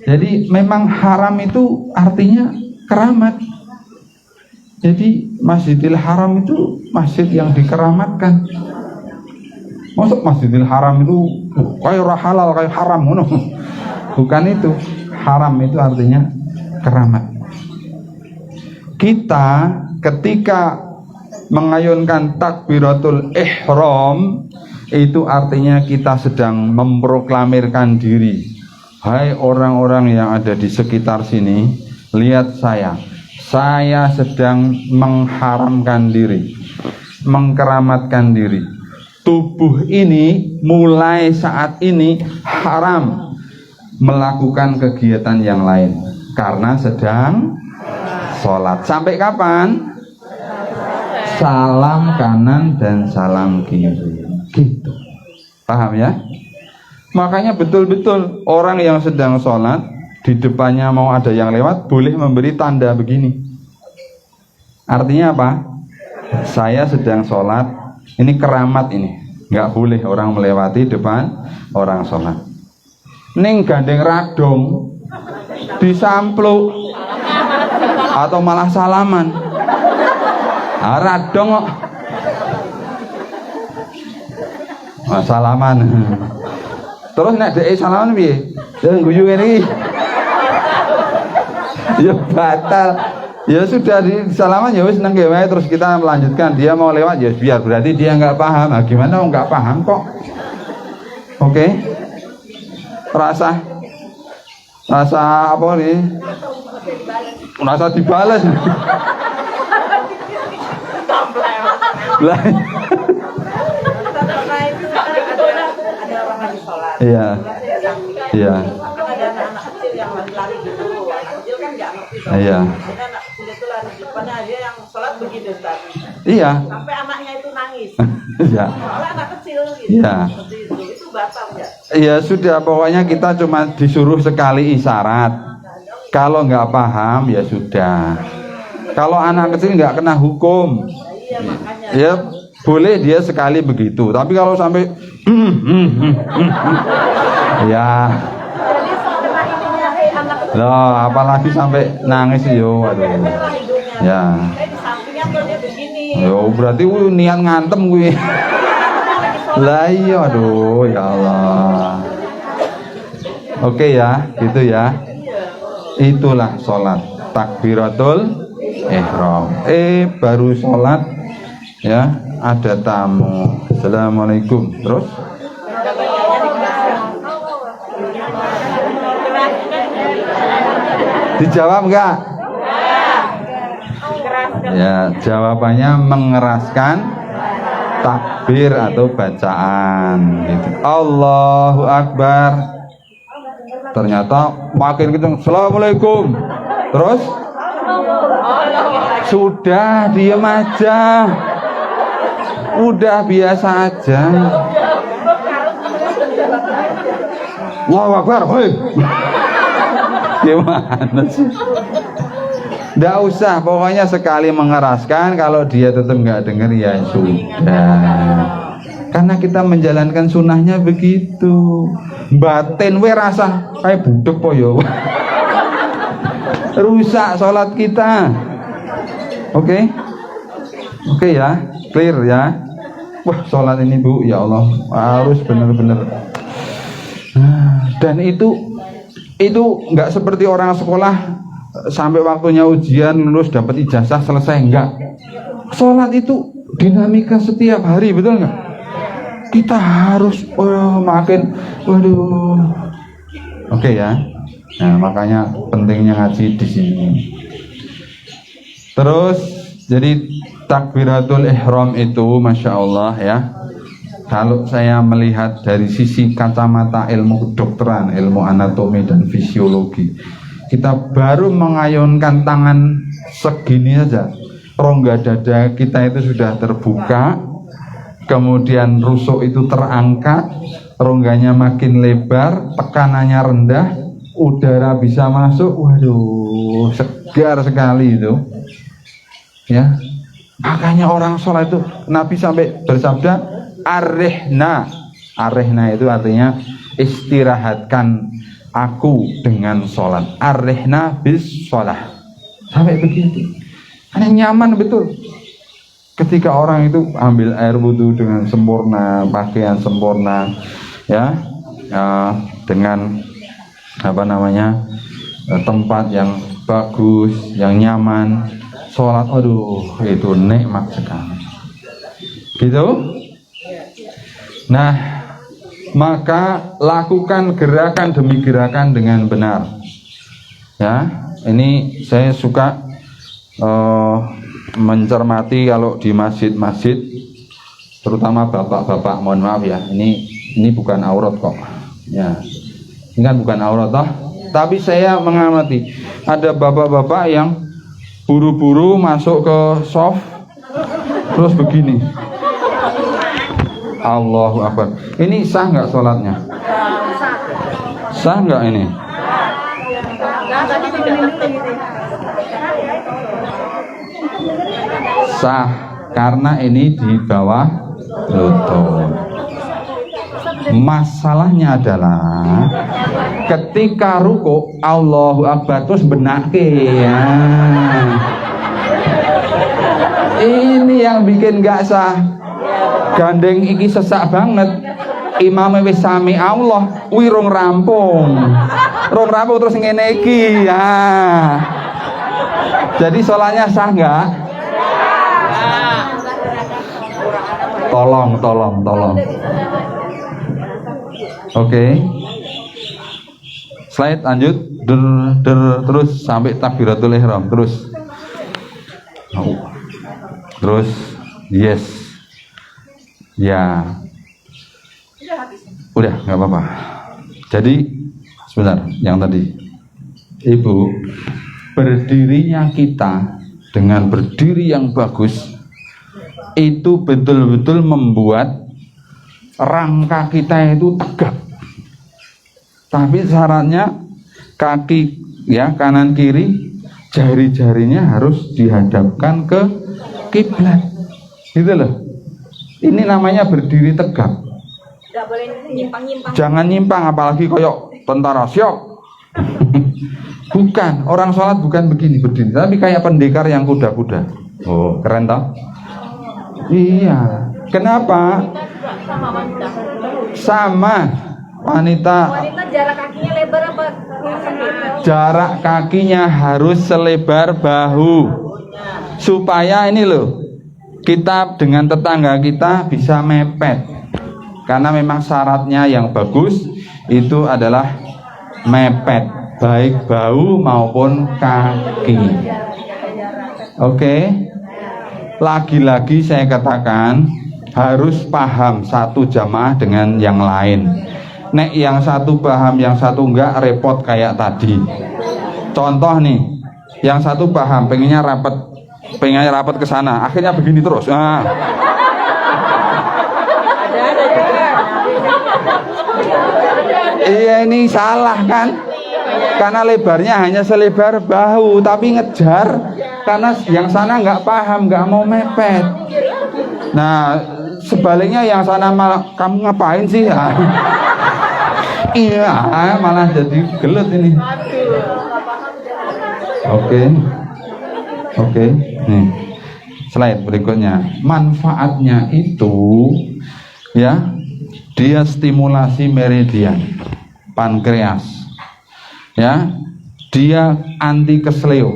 Jadi memang haram itu artinya keramat. Jadi Masjidil Haram itu masjid yang dikeramatkan. Masuk Masjidil Haram itu kayak halal, kayak haram, bukan itu. Haram itu artinya keramat. Kita ketika mengayunkan takbiratul ihram itu artinya kita sedang memproklamirkan diri. Hai orang-orang yang ada di sekitar sini, lihat saya sedang mengharamkan diri, mengkeramatkan diri. Tubuh ini mulai saat ini haram melakukan kegiatan yang lain karena sedang sholat. Sampai kapan? salam kanan dan salam kiri. Gitu. Paham ya? Makanya betul-betul orang yang sedang sholat, di depannya mau ada yang lewat, boleh memberi tanda begini. Artinya apa? Saya sedang sholat, ini keramat ini. Nggak boleh orang melewati depan orang sholat. Ning gandeng radong, disampluk, atau malah salaman. Radong kok. Salaman. Terus nek dhek salaman piye? Ya guyu ngene iki. Ya batal. Ya sudah di salaman ya wis nang wae terus kita melanjutkan. Dia mau lewat ya biar, berarti dia enggak paham. Nah, gimana enggak paham kok? Oke. Rasa apa nih? Rasa dibalas. Lah. Iya. Iya. Ada anak kecil yang lari gitu, anak kecil kan nggak ngerti. Iya. Anak kecil itu lari di depannya, dia yang sholat begitu tadi. Iya. Sampai anaknya itu nangis. Iya. Soalnya anak kecil gitu. Iya. Seperti itu batal ya. Iya sudah, pokoknya kita cuma disuruh sekali isyarat. Kalau nggak paham ya sudah. Kalau anak kecil nggak kena hukum. Iya makanya. Ya boleh dia sekali begitu. Tapi kalau sampai ya. Jadi setelah ininya anak kecil. Loh, apalagi sampai nangis yo, aduh. Ya. Di sampingnya tuh dia begini. Yo berarti niat ngantem gue. Lah iya, aduh ya Allah. Oke ya, gitu ya. Itulah sholat takbiratul ihram. Baru sholat ya, ada tamu. Assalamualaikum. Terus dijawab enggak? Ya, jawabannya mengeraskan takbir atau bacaan gitu. Allahu Akbar. Ternyata makin kenceng. Assalamualaikum. Terus sudah diam aja. Udah biasa aja. Allahu Akbar. Hoi. Gimana sih? Nggak usah, pokoknya sekali mengeraskan. Kalau dia tetap nggak dengar ya sudah. Karena kita menjalankan sunnahnya begitu. Batin we rasa kayak budek po yo. Rusak sholat kita. Oke? Oke ya, clear ya. Wah sholat ini Bu, ya Allah harus benar-benar. Dan itu nggak seperti orang sekolah sampai waktunya ujian lulus dapat ijazah selesai, enggak. Sholat itu dinamika setiap hari, betul nggak? Kita harus makin waduh. Oke ya. Nah, makanya pentingnya ngaji di sini. Terus jadi takbiratul ihram itu Masya Allah ya. Kalau saya melihat dari sisi kacamata ilmu kedokteran, ilmu anatomi dan fisiologi, kita baru mengayunkan tangan segini saja, rongga dada kita itu sudah terbuka. Kemudian rusuk itu terangkat, rongganya makin lebar, tekanannya rendah, udara bisa masuk. Waduh, segar sekali itu. Ya, makanya orang sholat itu Nabi sampai bersabda, arihna. Arihna itu artinya istirahatkan aku dengan sholat. Arihna bis sholat. Sampai begitu. Karena nyaman betul. Ketika orang itu ambil air wudhu dengan sempurna, pakaian sempurna, ya, dengan tempat yang bagus, yang nyaman, sholat, aduh, itu nikmat sekali. Gitu? Nah, maka lakukan gerakan demi gerakan dengan benar. Ya, ini saya suka mencermati kalau di masjid-masjid, terutama bapak-bapak, mohon maaf ya, ini bukan aurat kok, ya, ini kan bukan aurat toh, tapi saya mengamati ada bapak-bapak yang buru-buru masuk ke soft, Terus begini. Allahu Akbar. Ini sah nggak sholatnya? Sah nggak ini? Sah, karena ini di bawah lutut. Masalahnya adalah ketika ruku Allahu Akbar terus benake ya. Ini yang bikin gak sah. Gandeng iki sesak banget. Imam wis sami Allah, rong rampung. Rong rampung terus ngene iki ya. Jadi sholatnya sah nggak? Tolong. Oke. Slide lanjut. Terus sampai takbiratul ihram terus. Terus yes. Ya. Udah nggak apa-apa. Jadi sebentar yang tadi. Ibu, berdirinya kita dengan berdiri yang bagus itu betul-betul membuat rangka kita itu tegak. Tapi syaratnya kaki ya kanan kiri jari-jarinya harus dihadapkan ke kiblat. Gitu loh. Ini namanya berdiri tegak. Tidak boleh nyimpang-nyimpang. Jangan nyimpang, apalagi koyok tentara siap. Bukan, orang sholat bukan begini berdiri, tapi kayak pendekar yang kuda-kuda. Oh, keren toh? Iya. Kenapa? Sama wanita. Wanita jarak kakinya lebar apa? Jarak kakinya harus selebar bahu. Supaya ini loh, kita dengan tetangga kita bisa mepet. Karena memang syaratnya yang bagus itu adalah mepet, baik bahu maupun kaki. Oke. Lagi-lagi saya katakan harus paham satu jamaah dengan yang lain. Nek yang satu paham, yang satu enggak, repot kayak tadi. Contoh nih, yang satu paham, pengennya rapat ke sana, akhirnya begini terus. Nah. Iya, ini salah kan? Karena lebarnya hanya selebar bahu, tapi ngejar karena yang sana nggak paham, nggak mau mepet. Nah, sebaliknya yang sana malah kamu ngapain sih? Iya, malah jadi gelut ini. Oke. Nih, slide berikutnya. Manfaatnya itu, ya, dia stimulasi meridian, pankreas, ya, dia anti kesleo,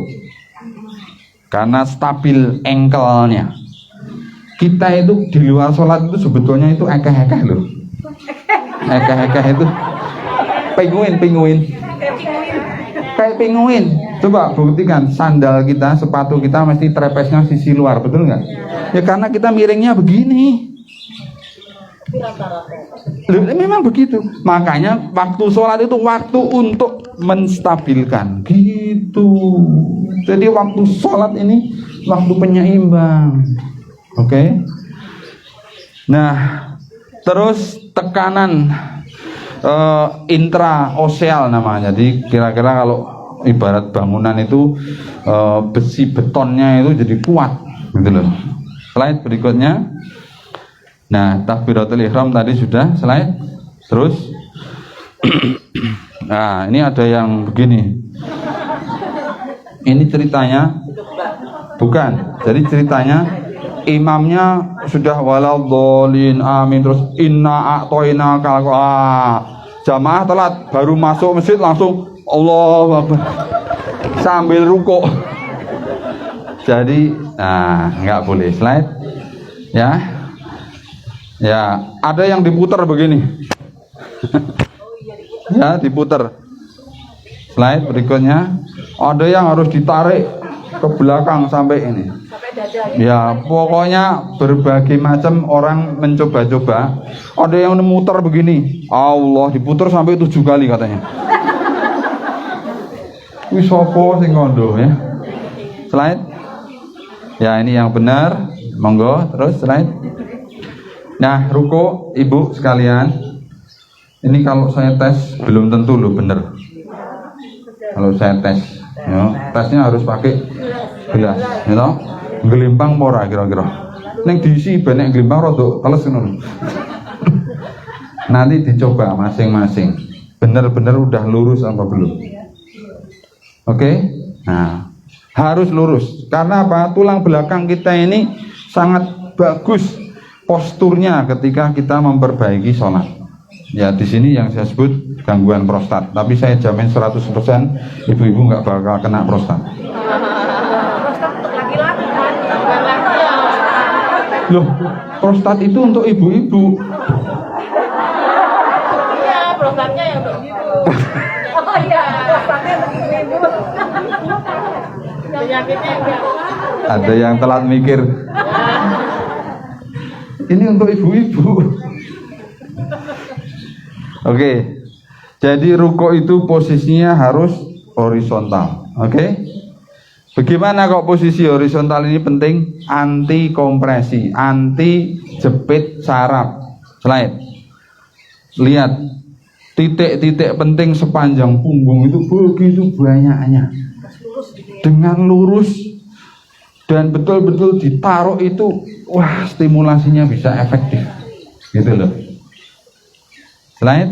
karena stabil engkelnya. Kita itu di luar sholat itu sebetulnya itu ekeh-ekeh loh. Ekeh-ekeh itu penguin. Kayak penguin. Coba buktikan sandal kita, sepatu kita mesti trepesnya sisi luar, betul nggak? Ya karena kita miringnya begini. Memang begitu. Makanya waktu sholat itu waktu untuk menstabilkan gitu. Jadi waktu sholat ini waktu penyeimbang. Oke. Nah, terus tekanan intraoseal namanya. Jadi kira-kira kalau ibarat bangunan itu besi betonnya itu jadi kuat gitu loh. Slide berikutnya. Nah, takbiratul ihram tadi sudah, slide. Terus nah, ini ada yang begini. Ini ceritanya bukan. Jadi ceritanya imamnya sudah waladhdallin amin, terus inna a'toina kal. Jamaah telat, baru masuk masjid langsung Allahu Akbar sambil rukuk. Jadi nah, nggak boleh. Slide ya. Ya, ada yang diputar begini. Ya, diputar. Slide berikutnya. Ada yang harus ditarik ke belakang sampai ini. Ya, pokoknya berbagai macam orang mencoba-coba. Ada yang memutar begini. Allah, diputar sampai 7 kali katanya. Wis sapa sing ngondo ya. Slide. Ya, ini yang benar. Monggo terus slide. Nah, ruko ibu sekalian, ini kalau saya tes belum tentu loh bener. Kalau saya tes, ya, tesnya harus pakai gelas, you know? Gelimpang mora kira-kira. Neng diisi banyak gelimpang rodok teles ngono. Nanti dicoba masing-masing. Bener-bener udah lurus apa belum? Oke? Nah, harus lurus. Karena apa? Tulang belakang kita ini sangat bagus posturnya ketika kita memperbaiki sholat. Ya, di sini yang saya sebut gangguan prostat. Tapi saya jamin 100% ibu-ibu nggak bakal kena prostat. Loh, prostat itu untuk ibu-ibu. Iya, prostatnya yang begitu. Oh iya, prostatnya begitu. Penyakitnya enggak. Ada yang telat mikir. Ini untuk ibu-ibu. Oke. Jadi ruko itu posisinya harus horizontal. Oke. Bagaimana kok posisi horizontal ini penting? Anti kompresi, anti jepit saraf. Slide. Lihat titik-titik penting sepanjang punggung itu begitu banyaknya. Dengan lurus dan betul-betul ditaruh itu, wah, stimulasinya bisa efektif. Gitu loh. Slide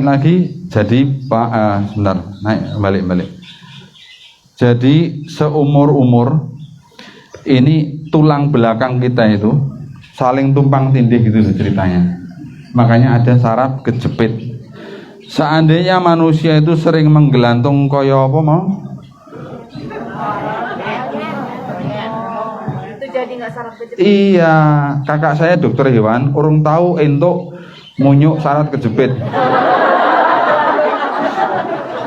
lagi. Jadi Pak, sebentar, naik balik. Jadi seumur-umur ini tulang belakang kita itu saling tumpang tindih gitu loh ceritanya. Makanya ada saraf kejepit. Seandainya manusia itu sering menggelantung koyo apa mau? Itu jadi nggak saraf kejepit. Iya, kakak saya dokter hewan, urung tahu entuk munyuk saraf kejepit.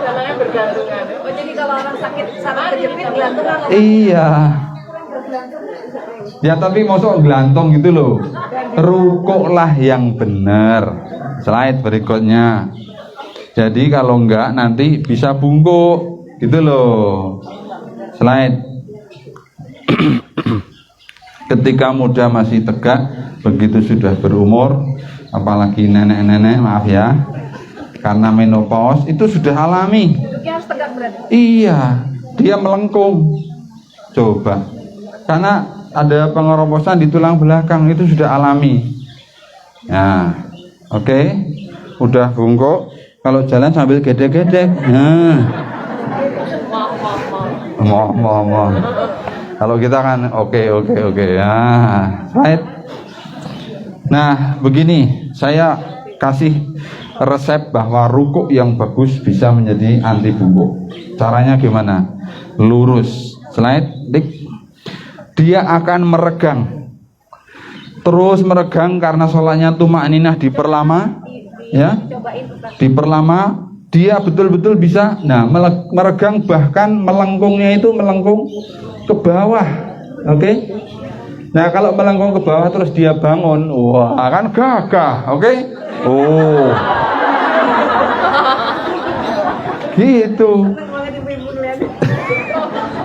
Namanya bergantungan. Oh, jadi kalau orang sakit saraf kejepit gelantungan. Iya. Ya tapi mosok gelantung gitu loh. Rukuklah yang benar. Slide berikutnya. Jadi kalau enggak nanti bisa bungkuk gitu loh. Slide. Ketika muda masih tegak, begitu sudah berumur, apalagi nenek-nenek, maaf ya, karena menopause itu sudah alami. Duduknya harus tegak berarti. Iya, dia melengkung. Coba, karena ada pengeroposan di tulang belakang itu sudah alami. Nah, oke, udah bungkuk. Kalau jalan sambil gedek-gedek, nah, mau. Kalau kita kan oke. Ya, slide. Nah, begini, saya kasih resep bahwa rukuk yang bagus bisa menjadi anti bungkuk. Caranya gimana? Lurus. Slide, dik. Dia akan meregang. Terus meregang karena sholatnya tumakninah diperlama, ya. Diperlama, dia betul-betul bisa. Nah, meregang bahkan melengkungnya itu melengkung ke bawah. Oke. Nah, kalau melengkung ke bawah terus dia bangun, wah, kan gagah. Oke. Oh. Gitu.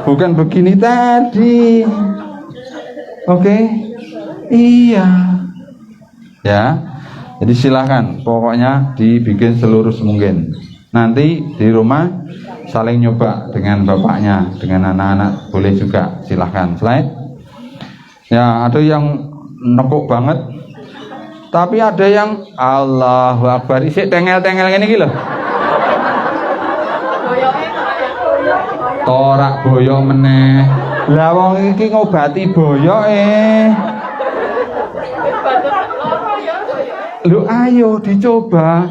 Bukan begini tadi. Oke. Iya. Ya. Jadi silakan, pokoknya dibikin selurus mungkin. Nanti di rumah saling nyoba dengan bapaknya, dengan anak-anak boleh juga, silahkan. Slide. Ya, ada yang nekuk banget, tapi ada yang Allahu Akbar, isik tengel-tengel ini gitu. Torak boyo meneh. Lah wong iki ngobati boyoke. Lu ayo dicoba,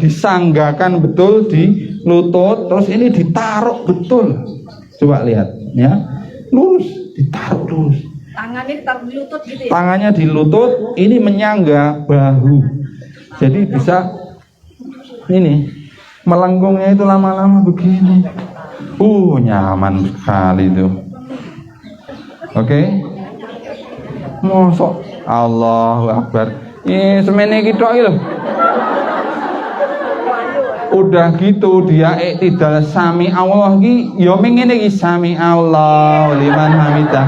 disanggakan betul di lutut, terus ini ditaruh betul. Coba lihat, ya, lurus, ditaruh lurus. Tangannya ditaruh di lutut gitu ya? Tangannya di lutut, ini menyangga bahu. Jadi bisa ini melengkungnya itu lama-lama begini. Nyaman sekali itu. Oke. Mosok Allahu Akbar. Semene iki tok iki lho. Udah gitu dia iktidal sami Allah iki ya mengene iki sami Allah liman hamidah.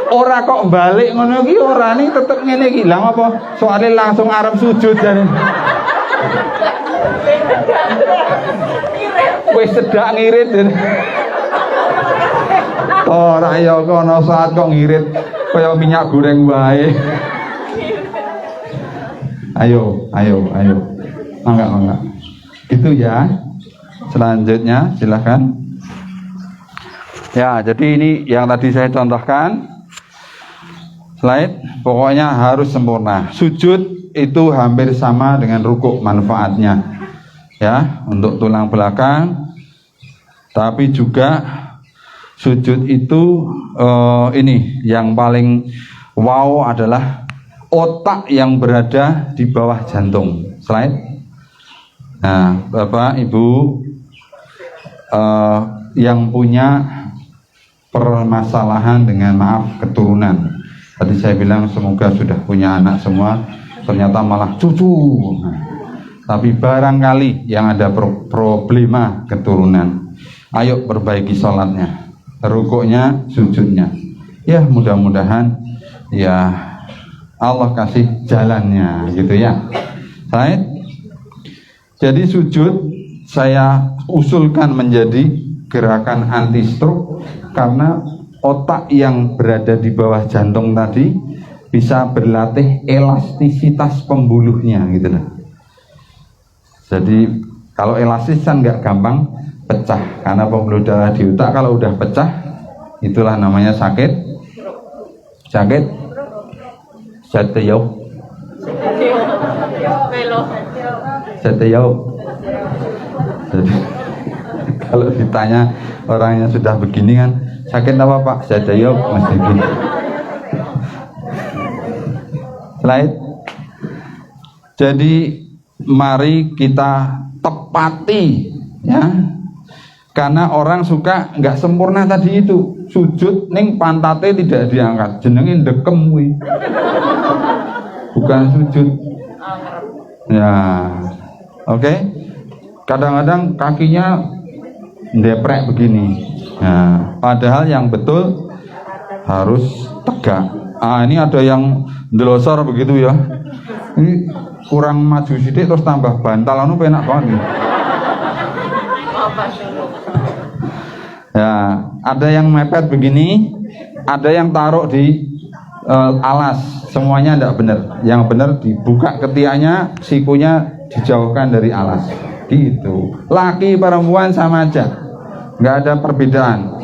Ora kok balik ngono iki ora ning tetep ngene iki. Lah apa? Soale langsung arep sujud jane. Wis sedak ngirit. Ora ya kono saat kok ngirit kaya minyak goreng wae. Ayo. Mangga. Itu ya. Selanjutnya silakan. Ya, jadi ini yang tadi saya contohkan. Slide, pokoknya harus sempurna. Sujud itu hampir sama dengan rukuk manfaatnya. Ya, untuk tulang belakang. Tapi juga sujud itu ini yang paling wow adalah otak yang berada di bawah jantung. Slide. Nah, Bapak, Ibu yang punya permasalahan dengan keturunan. Tadi saya bilang semoga sudah punya anak semua, ternyata malah cucu. Tapi barangkali yang ada problema keturunan, ayo perbaiki sholatnya, rukuknya, sujudnya. Ya mudah-mudahan ya Allah kasih jalannya gitu ya. Baik. Jadi sujud saya usulkan menjadi gerakan anti stroke karena otak yang berada di bawah jantung tadi bisa berlatih elastisitas pembuluhnya gitu loh. Jadi kalau elastis kan nggak gampang pecah karena pembuluh darah di otak kalau udah pecah itulah namanya sakit seteyok. Jadi kalau ditanya orang yang sudah begini kan sakit apa Pak? Seteyok mesti gini. Slide. Jadi mari kita tepati ya. Karena orang suka nggak sempurna tadi itu. Sujud ning pantate tidak diangkat. Jenenge ndekem kuwi. Bukan sujud. Ya. Oke. Kadang-kadang kakinya ndeprek begini. Nah, padahal yang betul harus tegak. Ini ada yang ndelosor begitu ya. Ini kurang maju sidik terus tambah bantal anu penak banget nih. Ya, ada yang mepet begini, ada yang taruh di alas. Semuanya tidak benar. Yang benar dibuka ketiaknya, sikunya dijauhkan dari alas. Gitu. Laki perempuan sama aja, nggak ada perbedaan.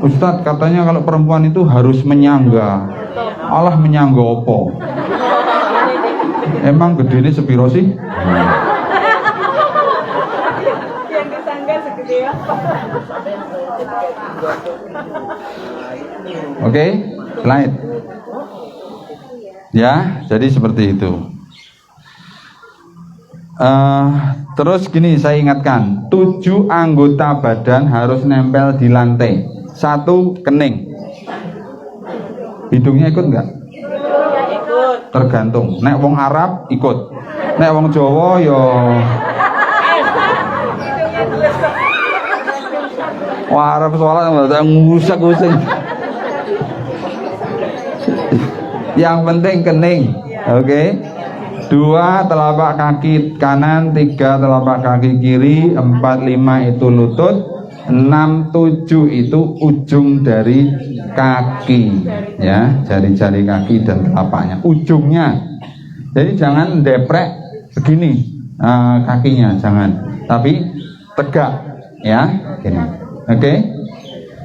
Ustadz katanya kalau perempuan itu harus menyangga. Allah menyangga opo? Emang gede ini sepiro sih? Yang disangga segede apa? Oke, slide. Ya, jadi seperti itu. Terus gini saya ingatkan, 7 anggota badan harus nempel di lantai. 1 kening. Hidungnya ikut enggak? Ikut. Tergantung. Nek wong Arab ikut. Nek wong Jawa yo. Wah Arab soalnya nggak ngusak-ngusing. Yang penting kening. Oke. 2 telapak kaki kanan, 3 telapak kaki kiri, 4, 5 itu lutut, 6, 7 itu ujung dari kaki, ya, jari-jari kaki dan telapaknya, ujungnya. Jadi jangan deprek begini kakinya, jangan, tapi tegak, ya, gini. Oke.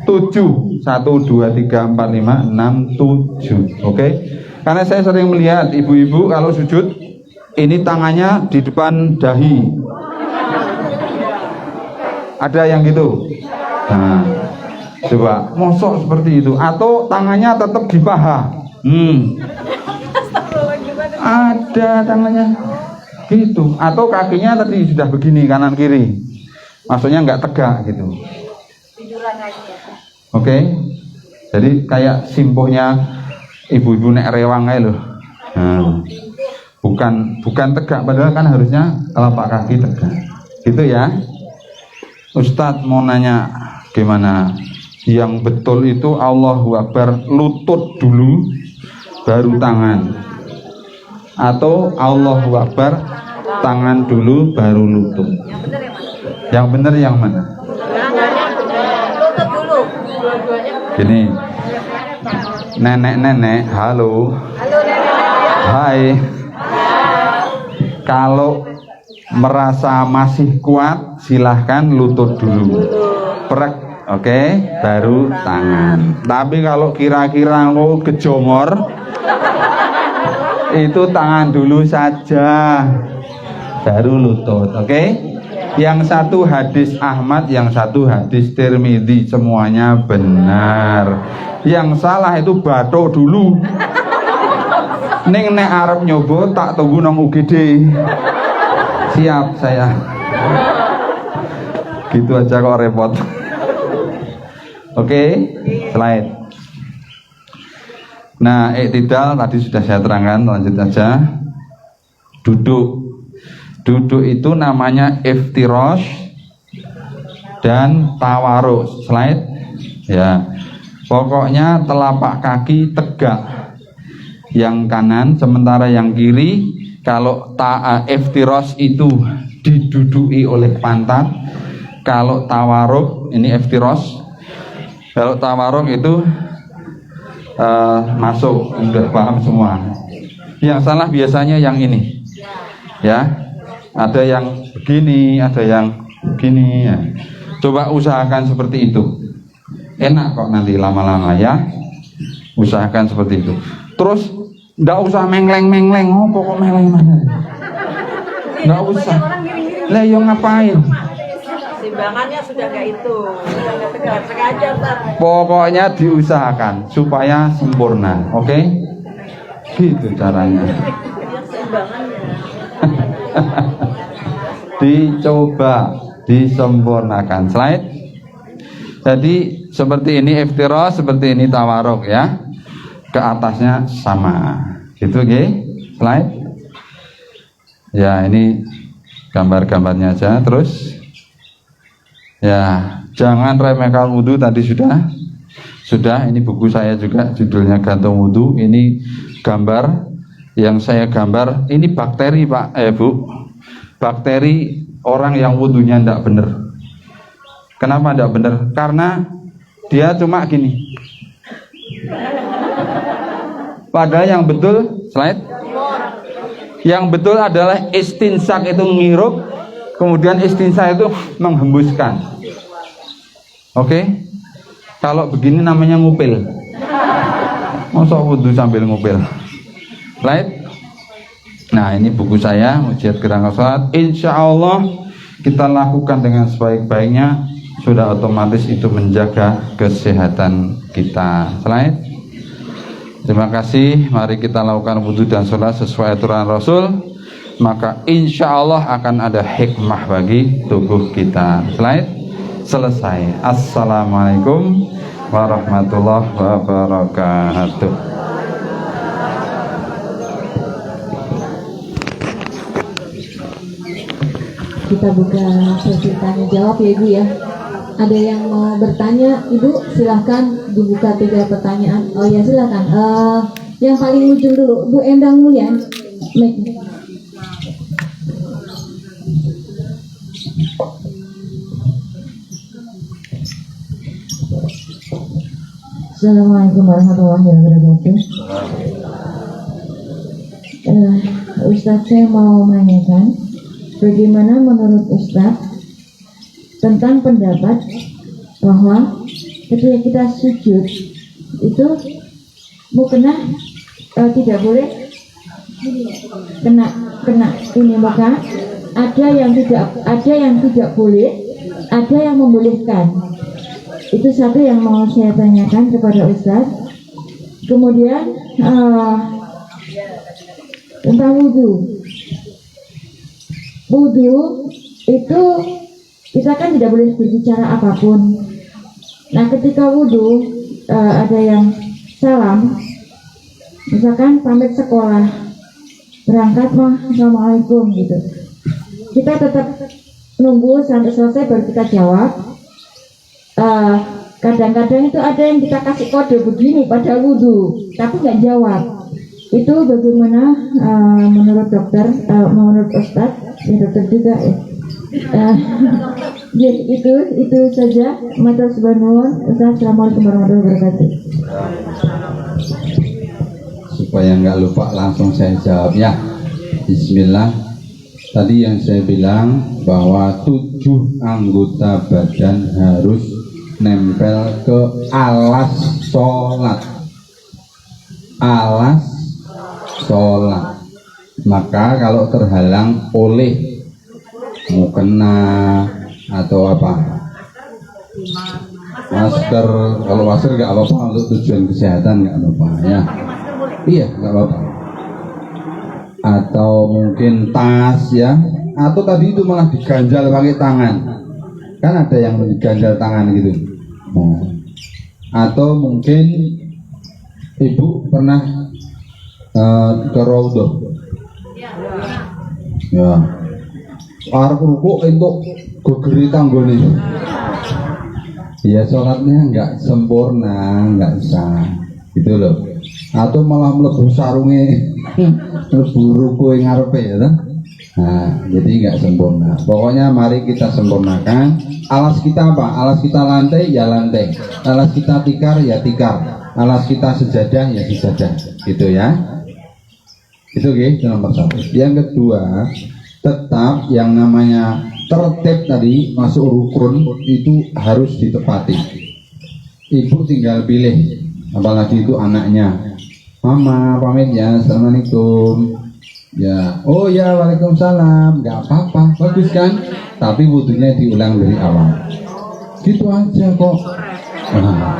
7, 1, 2, 3, 4, 5, 6, 7. Oke. Karena saya sering melihat ibu-ibu kalau sujud ini tangannya di depan dahi. Ada yang gitu. Nah, coba mosok seperti itu atau tangannya tetap di paha. Ada tangannya gitu atau kakinya tadi sudah begini kanan kiri. Maksudnya nggak tegak gitu. Oke. Jadi kayak simpuhnya ibu-ibu nek rewang ae loh. Nah. Bukan tegak, padahal kan harusnya telapak kaki tegak. Gitu ya. Ustadz mau nanya gimana Yang betul itu Allahu Akbar lutut dulu baru tangan, atau Allahu Akbar tangan dulu baru lutut. Yang benar yang mana? Lutut dulu. Gini, nenek-nenek, halo. Halo nenek. Hai. Kalau merasa masih kuat, silahkan lutut dulu. Prek, oke, baru tangan. Tapi kalau kira-kira lo kejongor, itu tangan dulu saja, baru lutut, oke? Yang satu hadis Ahmad, yang satu hadis Tirmidzi, semuanya benar. Yang salah itu bathuk dulu. Ning nek arep nyoba tak tunggu nang UGD. Siap saya. Gitu aja kok repot. Oke, slide. Nah, iktidal tadi sudah saya terangkan, lanjut aja. Duduk. Duduk itu namanya iftirash dan tawaruk. Slide. Ya. Pokoknya telapak kaki tegak. Yang kanan, sementara yang kiri kalau iftirosh itu diduduki oleh pantat. Kalau tawaruk, ini iftirosh. Kalau tawaruk itu masuk, udah paham semua. Yang salah biasanya yang ini, ya. Ada yang begini, ada yang begini. Ya. Coba usahakan seperti itu. Enak kok nanti lama-lama ya. Usahakan seperti itu. Terus nggak usah mengleng-mengleng, oh pokok mengleng mana? Nggak usah. Lah yo ngapain? Timbangannya sudah nggak itu, sudah nggak tegar, sengaja Ustaz. Pokoknya diusahakan supaya sempurna, oke? Gitu caranya. Dicoba, disempurnakan. Slide. Jadi seperti ini iftirash, seperti ini tawaruk ya. Ke atasnya sama, gitu, oke? Slide. Ya, ini gambar-gambarnya aja. Terus, ya, jangan remehkan wudhu. Tadi sudah. Ini buku saya juga, judulnya Gantung Wudhu. Ini gambar yang saya gambar. Ini bakteri, Pak, Bu. Bakteri orang yang wudhunya tidak benar. Kenapa tidak benar? Karena dia cuma gini. Padahal yang betul, slide. Yang betul adalah istinsak itu ngirup, kemudian istinsak itu menghembuskan. Oke? Kalau begini namanya ngupil. Masa wudhu sambil ngupil. Slide. Nah, ini buku saya, Mujizat Gerakan Salat. Insya Allah kita lakukan dengan sebaik-baiknya, sudah otomatis itu menjaga kesehatan kita. Slide. Terima kasih. Mari kita lakukan wudhu dan sholat sesuai aturan Rasul. Maka insya Allah akan ada hikmah bagi tubuh kita. Slide. Selesai. Assalamualaikum warahmatullahi wabarakatuh. Kita buka sesi tanya jawab ya Ibu ya. Ada yang mau bertanya, Ibu silahkan dibuka 3 pertanyaan. Oh ya silahkan. Yang paling ujung dulu, Bu Endang Mulyan. Assalamualaikum warahmatullahi wabarakatuh. Ustadz, saya mau menanyakan, bagaimana menurut Ustadz tentang pendapat bahwa ketika kita sujud itu mukena tidak boleh kena ini muka, ada yang tidak boleh, ada yang membolehkan. Itu satu yang mau saya tanyakan kepada Ustaz. Kemudian tentang wudhu itu kita kan tidak boleh berbicara apapun. Nah, ketika wudhu ada yang salam, misalkan pamit sekolah, berangkat mah assalamualaikum gitu. Kita tetap nunggu sampai selesai baru kita jawab. Kadang-kadang itu ada yang kita kasih kode begini pada wudhu, tapi nggak jawab. Itu bagaimana menurut dokter, menurut Ustadz, ya dokter juga ya. Ya, itu saja. Matur suwun. Assalamualaikum warahmatullahi wabarakatuh. Supaya nggak lupa langsung saya jawab ya. Bismillah. Tadi yang saya bilang bahwa 7 anggota badan harus nempel ke alas sholat. Alas sholat. Maka kalau terhalang oleh mukena atau apa, masker, kalau masker nggak apa-apa untuk tujuan kesehatan, nggak apa-apa ya. Iya, nggak apa-apa. Atau mungkin tas ya, atau tadi itu malah diganjal pakai tangan, kan ada yang diganjal tangan gitu. Nah, atau mungkin ibu pernah ke Raudhah ya, arep rukuk untuk gegeri tanggone ya, sholatnya nggak sempurna, nggak sah gitu loh. Atau malah mlebu sarunge mlebu ruku yang ngarepe ya toh. Nah, jadi nggak sempurna. Pokoknya mari kita sempurnakan. Alas kita apa? Alas kita lantai ya lantai, alas kita tikar ya tikar, alas kita sejadah ya sejadah, gitu ya. Itu itu nomor 1. Yang kedua, tetap yang namanya tertib tadi masuk rukun itu harus ditepati. Ibu tinggal pilih, apalagi itu anaknya. Mama pamit ya, assalamualaikum. Ya, oh ya, waalaikumsalam. Nggak apa-apa, bagus kan? Tapi wudhunya diulang dari awal. Gitu aja kok. Nah,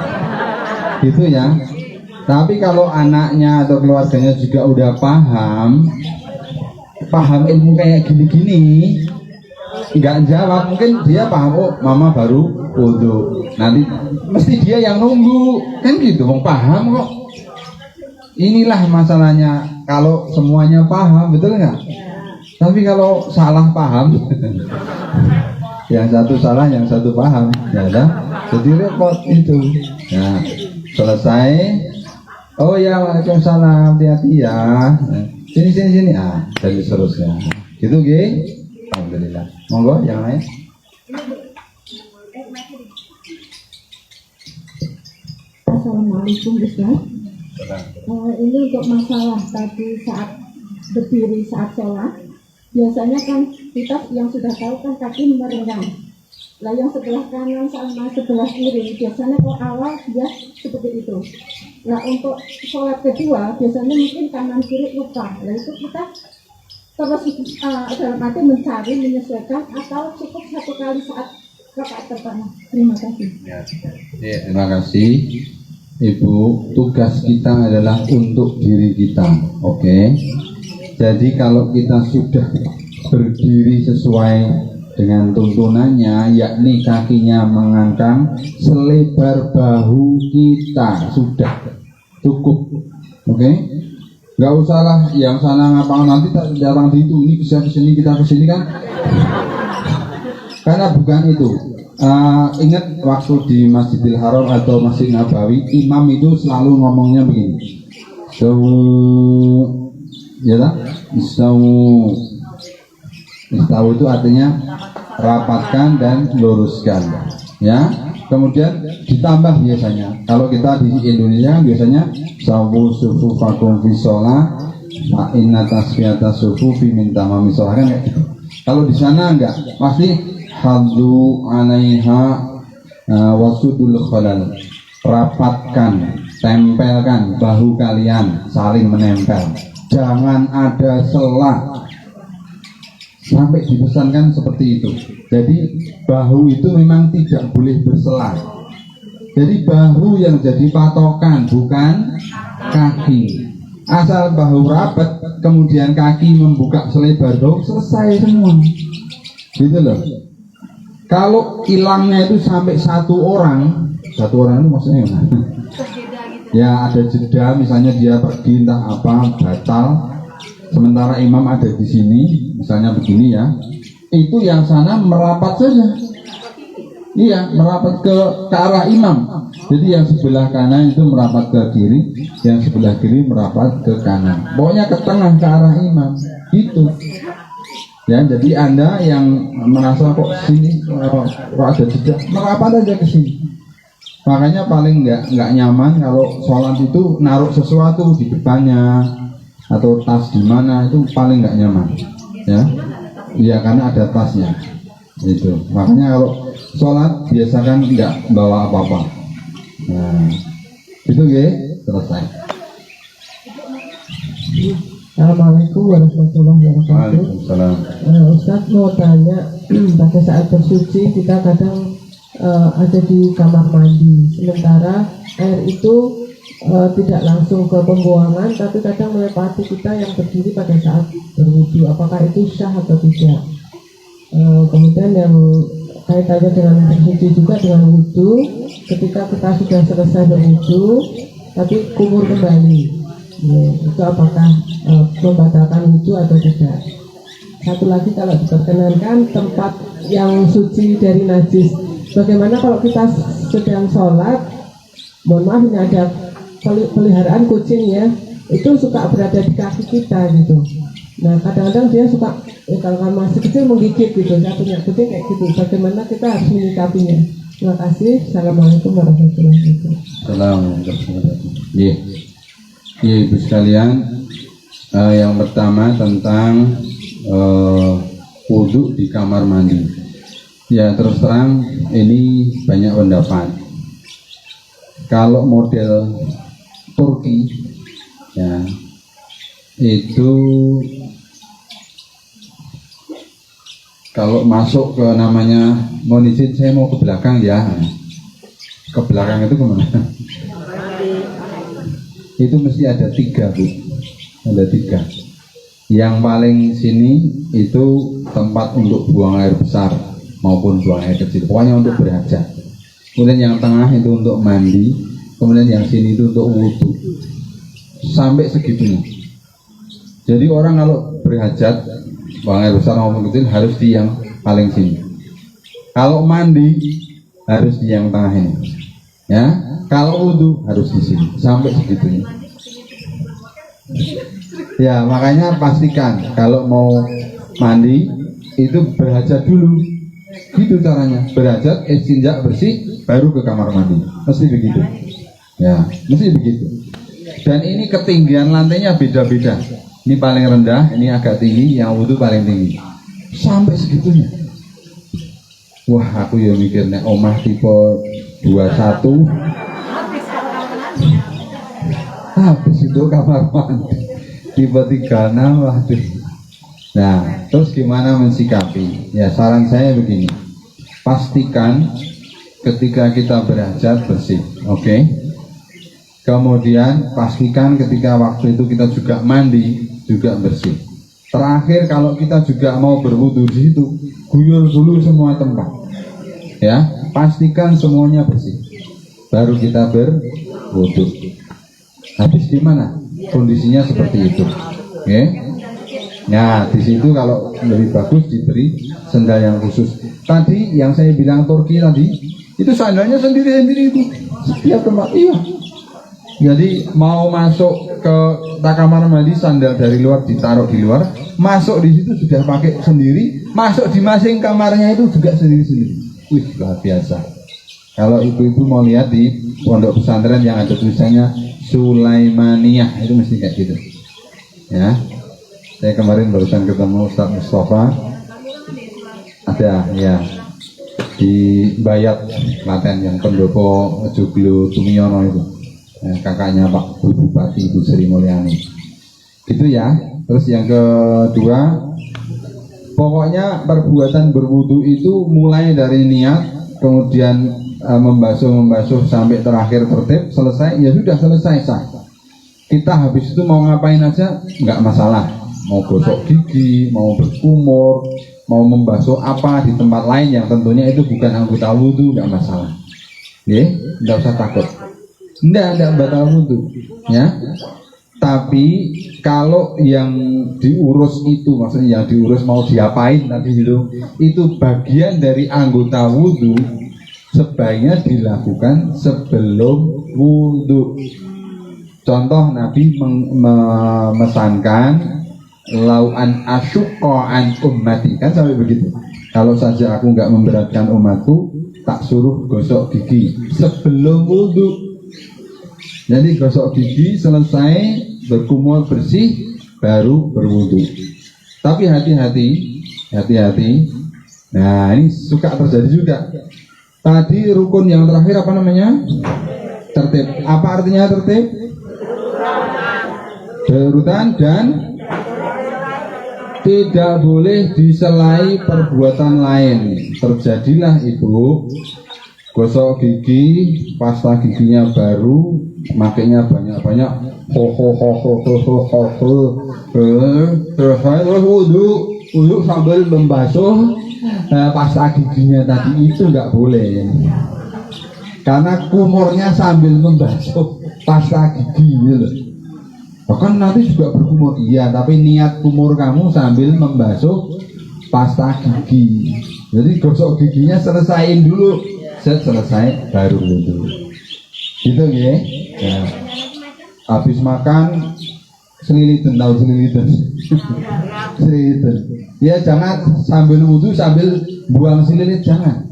gitu ya. Tapi kalau anaknya atau keluarganya juga udah paham ilmu kayak gini-gini, nggak jawab, mungkin dia paham, oh mama baru wudhu, nanti mesti dia yang nunggu, kan gitu, mau paham kok. Inilah masalahnya kalau semuanya paham, betul nggak? Tapi kalau salah paham, yang satu salah, yang satu paham, ya dah, jadi repot itu. Nah, selesai. Oh ya, waalaikumsalam, hati-hati ya. Sini, dan seterusnya. Gitu, alhamdulillah. Monggo, yang lain. Assalamualaikum Ustaz. Ini untuk masalah tadi saat berdiri saat sholat, biasanya kan kita yang sudah tahu kan kaki merenggang. Lah yang sebelah kanan sama sebelah kiri biasanya kalau awal dia seperti itu. Nah untuk sholat kedua biasanya mungkin kanan kiri lupa. Nah itu kita terus dalam arti mencari, menyesuaikan atau cukup satu kali saat rakaat pertama. Terima kasih. Ya, terima kasih. Ibu, tugas kita adalah untuk diri kita, oke? Jadi kalau kita sudah berdiri sesuai dengan tuntunannya, yakni kakinya mengangkang selebar bahu kita, sudah cukup, oke? Gak usah lah yang sana ngapang nanti datang di itu, ini bisa kesini, kita kesini kan? Karena bukan itu. Ingat waktu di Masjidil Haram atau Masjid Nabawi, imam itu selalu ngomongnya begini, ya tak? Istawu itu artinya rapatkan dan luruskan, ya. Kemudian ditambah biasanya, kalau kita di Indonesia biasanya sawu sufu fakum fisola, inna tasfiyata sufu fi min tamami sholah, kan kayak gitu. Kalau di sana enggak, pasti hadzu alaiha wasudul khalal, rapatkan, tempelkan bahu kalian, saling menempel, jangan ada selah, sampai dipesankan seperti itu. Jadi bahu itu memang tidak boleh berselah. Jadi bahu yang jadi patokan, bukan kaki. Asal bahu rapat, kemudian kaki membuka selebar bahu, selesai semua. Gitu loh. Kalau hilangnya itu sampai satu orang itu maksudnya gimana? Ya ada jeda, misalnya dia pergi entah apa, batal, sementara imam ada di sini, misalnya begini ya, itu yang sana merapat saja. Iya, merapat ke arah imam. Jadi yang sebelah kanan itu merapat ke kiri, yang sebelah kiri merapat ke kanan. Pokoknya ke tengah ke arah imam. Gitu. Ya, jadi Anda yang merasa kok sini kok ada jejak, merapat aja ke sini. Makanya paling nggak nyaman kalau sholat itu naruh sesuatu di depannya atau tas di mana, itu paling nggak nyaman. Ya, iya karena ada tasnya. Itu. Makanya kalau sholat biasakan nggak bawa apa-apa. Nah, itu ya selesai. Assalamualaikum warahmatullahi wabarakatuh. Waalaikumsalam. Ustadz mau tanya, pada saat bersuci kita kadang ada di kamar mandi, sementara air itu tidak langsung ke pembuangan, tapi kadang melewati kita yang berdiri pada saat berwudu. Apakah itu sah atau tidak? Kemudian yang kaitannya dengan bersuci juga dengan wudu, ketika kita sudah selesai berwudu tapi kumur kembali, itu apakah membatalkan wudu atau tidak? Satu lagi, kalau diperkenankan tempat yang suci dari najis, bagaimana kalau kita sedang sholat, mohon maaf ini ada peliharaan kucing ya, itu suka berada di kaki kita gitu. Nah kadang-kadang dia suka kalau masih kecil menggigit gitu. Saya punya kucing kayak gitu. Bagaimana kita harus menyikapinya? Terima kasih. Assalamualaikum warahmatullahi wabarakatuh. Assalamualaikum. Iya, ibu sekalian, yang pertama tentang wudhu di kamar mandi. Ya terus terang ini banyak pendapat. Kalau model Turki, ya itu kalau masuk ke namanya, mohon izin saya mau ke belakang ya. Ke belakang itu kemana? Itu mesti ada 3 Bu, ada 3. Yang paling sini itu tempat untuk buang air besar maupun buang air kecil, pokoknya untuk berhajat. Kemudian yang tengah itu untuk mandi, kemudian yang sini itu untuk wudhu. Sampai segitunya. Jadi orang kalau berhajat buang air besar maupun kecil harus di yang paling sini. Kalau mandi harus di yang tengah ini. Ya, kalau wudhu harus di sini. Sampai segitunya. Ya, makanya pastikan kalau mau mandi itu berhajat dulu. Gitu caranya. Berhajat, istinja bersih, baru ke kamar mandi. Mesti begitu. Ya, mesti begitu. Dan ini ketinggian lantainya beda-beda. Ini paling rendah, ini agak tinggi, yang wudhu paling tinggi. Sampai segitunya. Wah, aku ya mikirnya omah tipe 21. Habis itu kamar mandi. Tipe 36, waduh. Nah, terus gimana mensikapi? Ya, saran saya begini. Pastikan ketika kita berhajat bersih, oke? Kemudian pastikan ketika waktu itu kita juga mandi juga bersih. Terakhir kalau kita juga mau berwudu di situ, guyur dulu semua tempat. Ya, pastikan semuanya bersih. Baru kita berwudu. Habis gimana? Kondisinya seperti itu. Oke? Nah, di situ kalau lebih bagus diberi sandal yang khusus. Tadi yang saya bilang Turki tadi, itu sandalnya sendiri-sendiri itu. Setiap tempat, iya. Jadi mau masuk ke kamar mandi, sandal dari luar ditaruh di luar, masuk di situ sudah pakai sendiri, masuk di masing kamarnya itu juga sendiri-sendiri. Wih, luar biasa. Kalau ibu-ibu mau lihat di pondok pesantren yang ada tulisannya Sulaimaniyah, itu mesti kayak gitu. Ya, saya kemarin barusan ketemu Ustaz Mustafa, ada ya di Bayat Klaten yang pendopo Joglo Tumiono itu. Kakaknya Pak Bupati Ibu Sri Mulyani gitu ya. Terus yang kedua, pokoknya perbuatan berwudu itu mulai dari niat, kemudian membasuh sampai terakhir tertib, selesai, ya sudah selesai sah. Kita habis itu mau ngapain aja nggak masalah, mau gosok gigi, mau berkumur, mau membasuh apa di tempat lain yang tentunya itu bukan anggota wudu, nggak masalah. Ya, nggak usah takut. Tidak batal wudhu, ya. Tapi kalau yang diurus itu, maksudnya yang diurus mau diapain tadi itu bagian dari anggota wudhu, sebaiknya dilakukan sebelum wudhu. Contoh Nabi memesankan lau'an asyuqa an ummati, kan sampai begitu. Kalau saja aku nggak memberatkan umatku, tak suruh gosok gigi sebelum wudhu. Jadi gosok gigi selesai, berkumur bersih, baru berwudhu. Tapi hati-hati. Nah ini suka terjadi juga. Tadi rukun yang terakhir apa namanya? Tertib. Apa artinya tertib? Berurutan dan tidak boleh diselai perbuatan lain. Terjadilah ibu gosok gigi, pasta giginya baru, makanya banyak-banyak terus wudhu sambil membasuh pasta giginya tadi, itu nggak boleh karena kumurnya sambil membasuh pasta gigi loh. Bahkan nanti juga berkumur, iya, tapi niat kumur kamu sambil membasuh pasta gigi. Jadi gosok giginya selesaiin dulu, selesai baru wudhu. Gitu ya. Ya. Habis makan selilitan, tahu selilitan? Selilitan. Ya jangan sambil wudhu sambil buang selilit, jangan.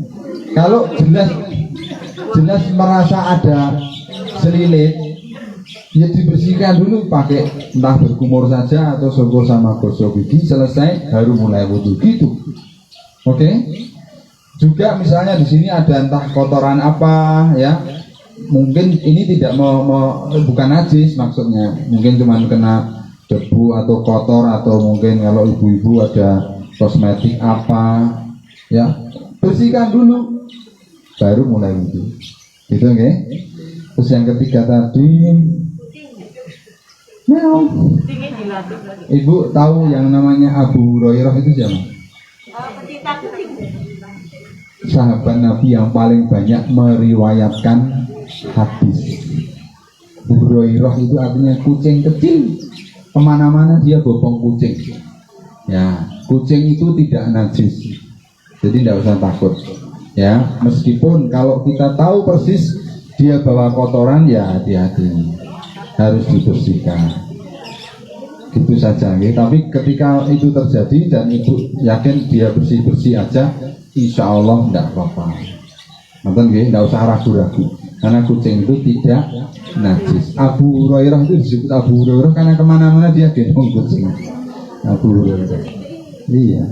Kalau jelas merasa ada selilit, ya dibersihkan dulu pakai entah berkumur saja atau syukur sama gosok gigi, selesai baru mulai wudhu gitu. Oke? Juga misalnya di sini ada entah kotoran apa ya, mungkin ini tidak bukan najis maksudnya, mungkin cuma kena debu atau kotor, atau mungkin kalau ibu-ibu ada kosmetik apa ya, bersihkan dulu baru mulai wudhu. Gitu oke? Terus yang ketiga tadi, Ibu tahu yang namanya Abu Hurairah itu siapa? Sahabat Nabi yang paling banyak meriwayatkan hadis. Abu Hurairah itu artinya kucing kecil, kemana-mana dia bopong kucing. Ya, kucing itu tidak najis, jadi tidak usah takut. Ya, meskipun kalau kita tahu persis dia bawa kotoran, ya hati-hati, harus dibersihkan. Gitu saja, ya. Tapi ketika itu terjadi dan ibu yakin dia bersih-bersih aja, insya Allah tidak apa-apa. Nonton, ya, tidak usah ragu-ragu, karena kucing itu tidak najis. Abu Hurairah itu disebut Abu Hurairah karena kemana-mana dia gendong kucing. Abu Hurairah. Iya.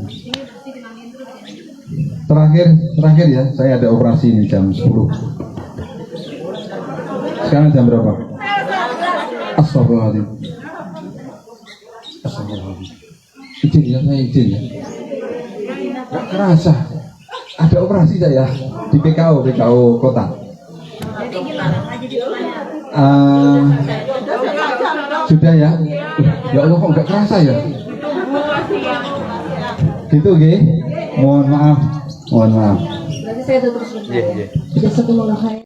Terakhir ya, saya ada operasi ini jam 10. Sekarang jam berapa? Astagfirullahaladzim. Izin ya, saya izin ya. Gak kerasa. Ada operasi saya di PKO kota. Sudah ya. Ya Allah, kok gak kerasa ya? Gitu G. Mohon maaf. Berarti saya terus. Sudah satu mulai.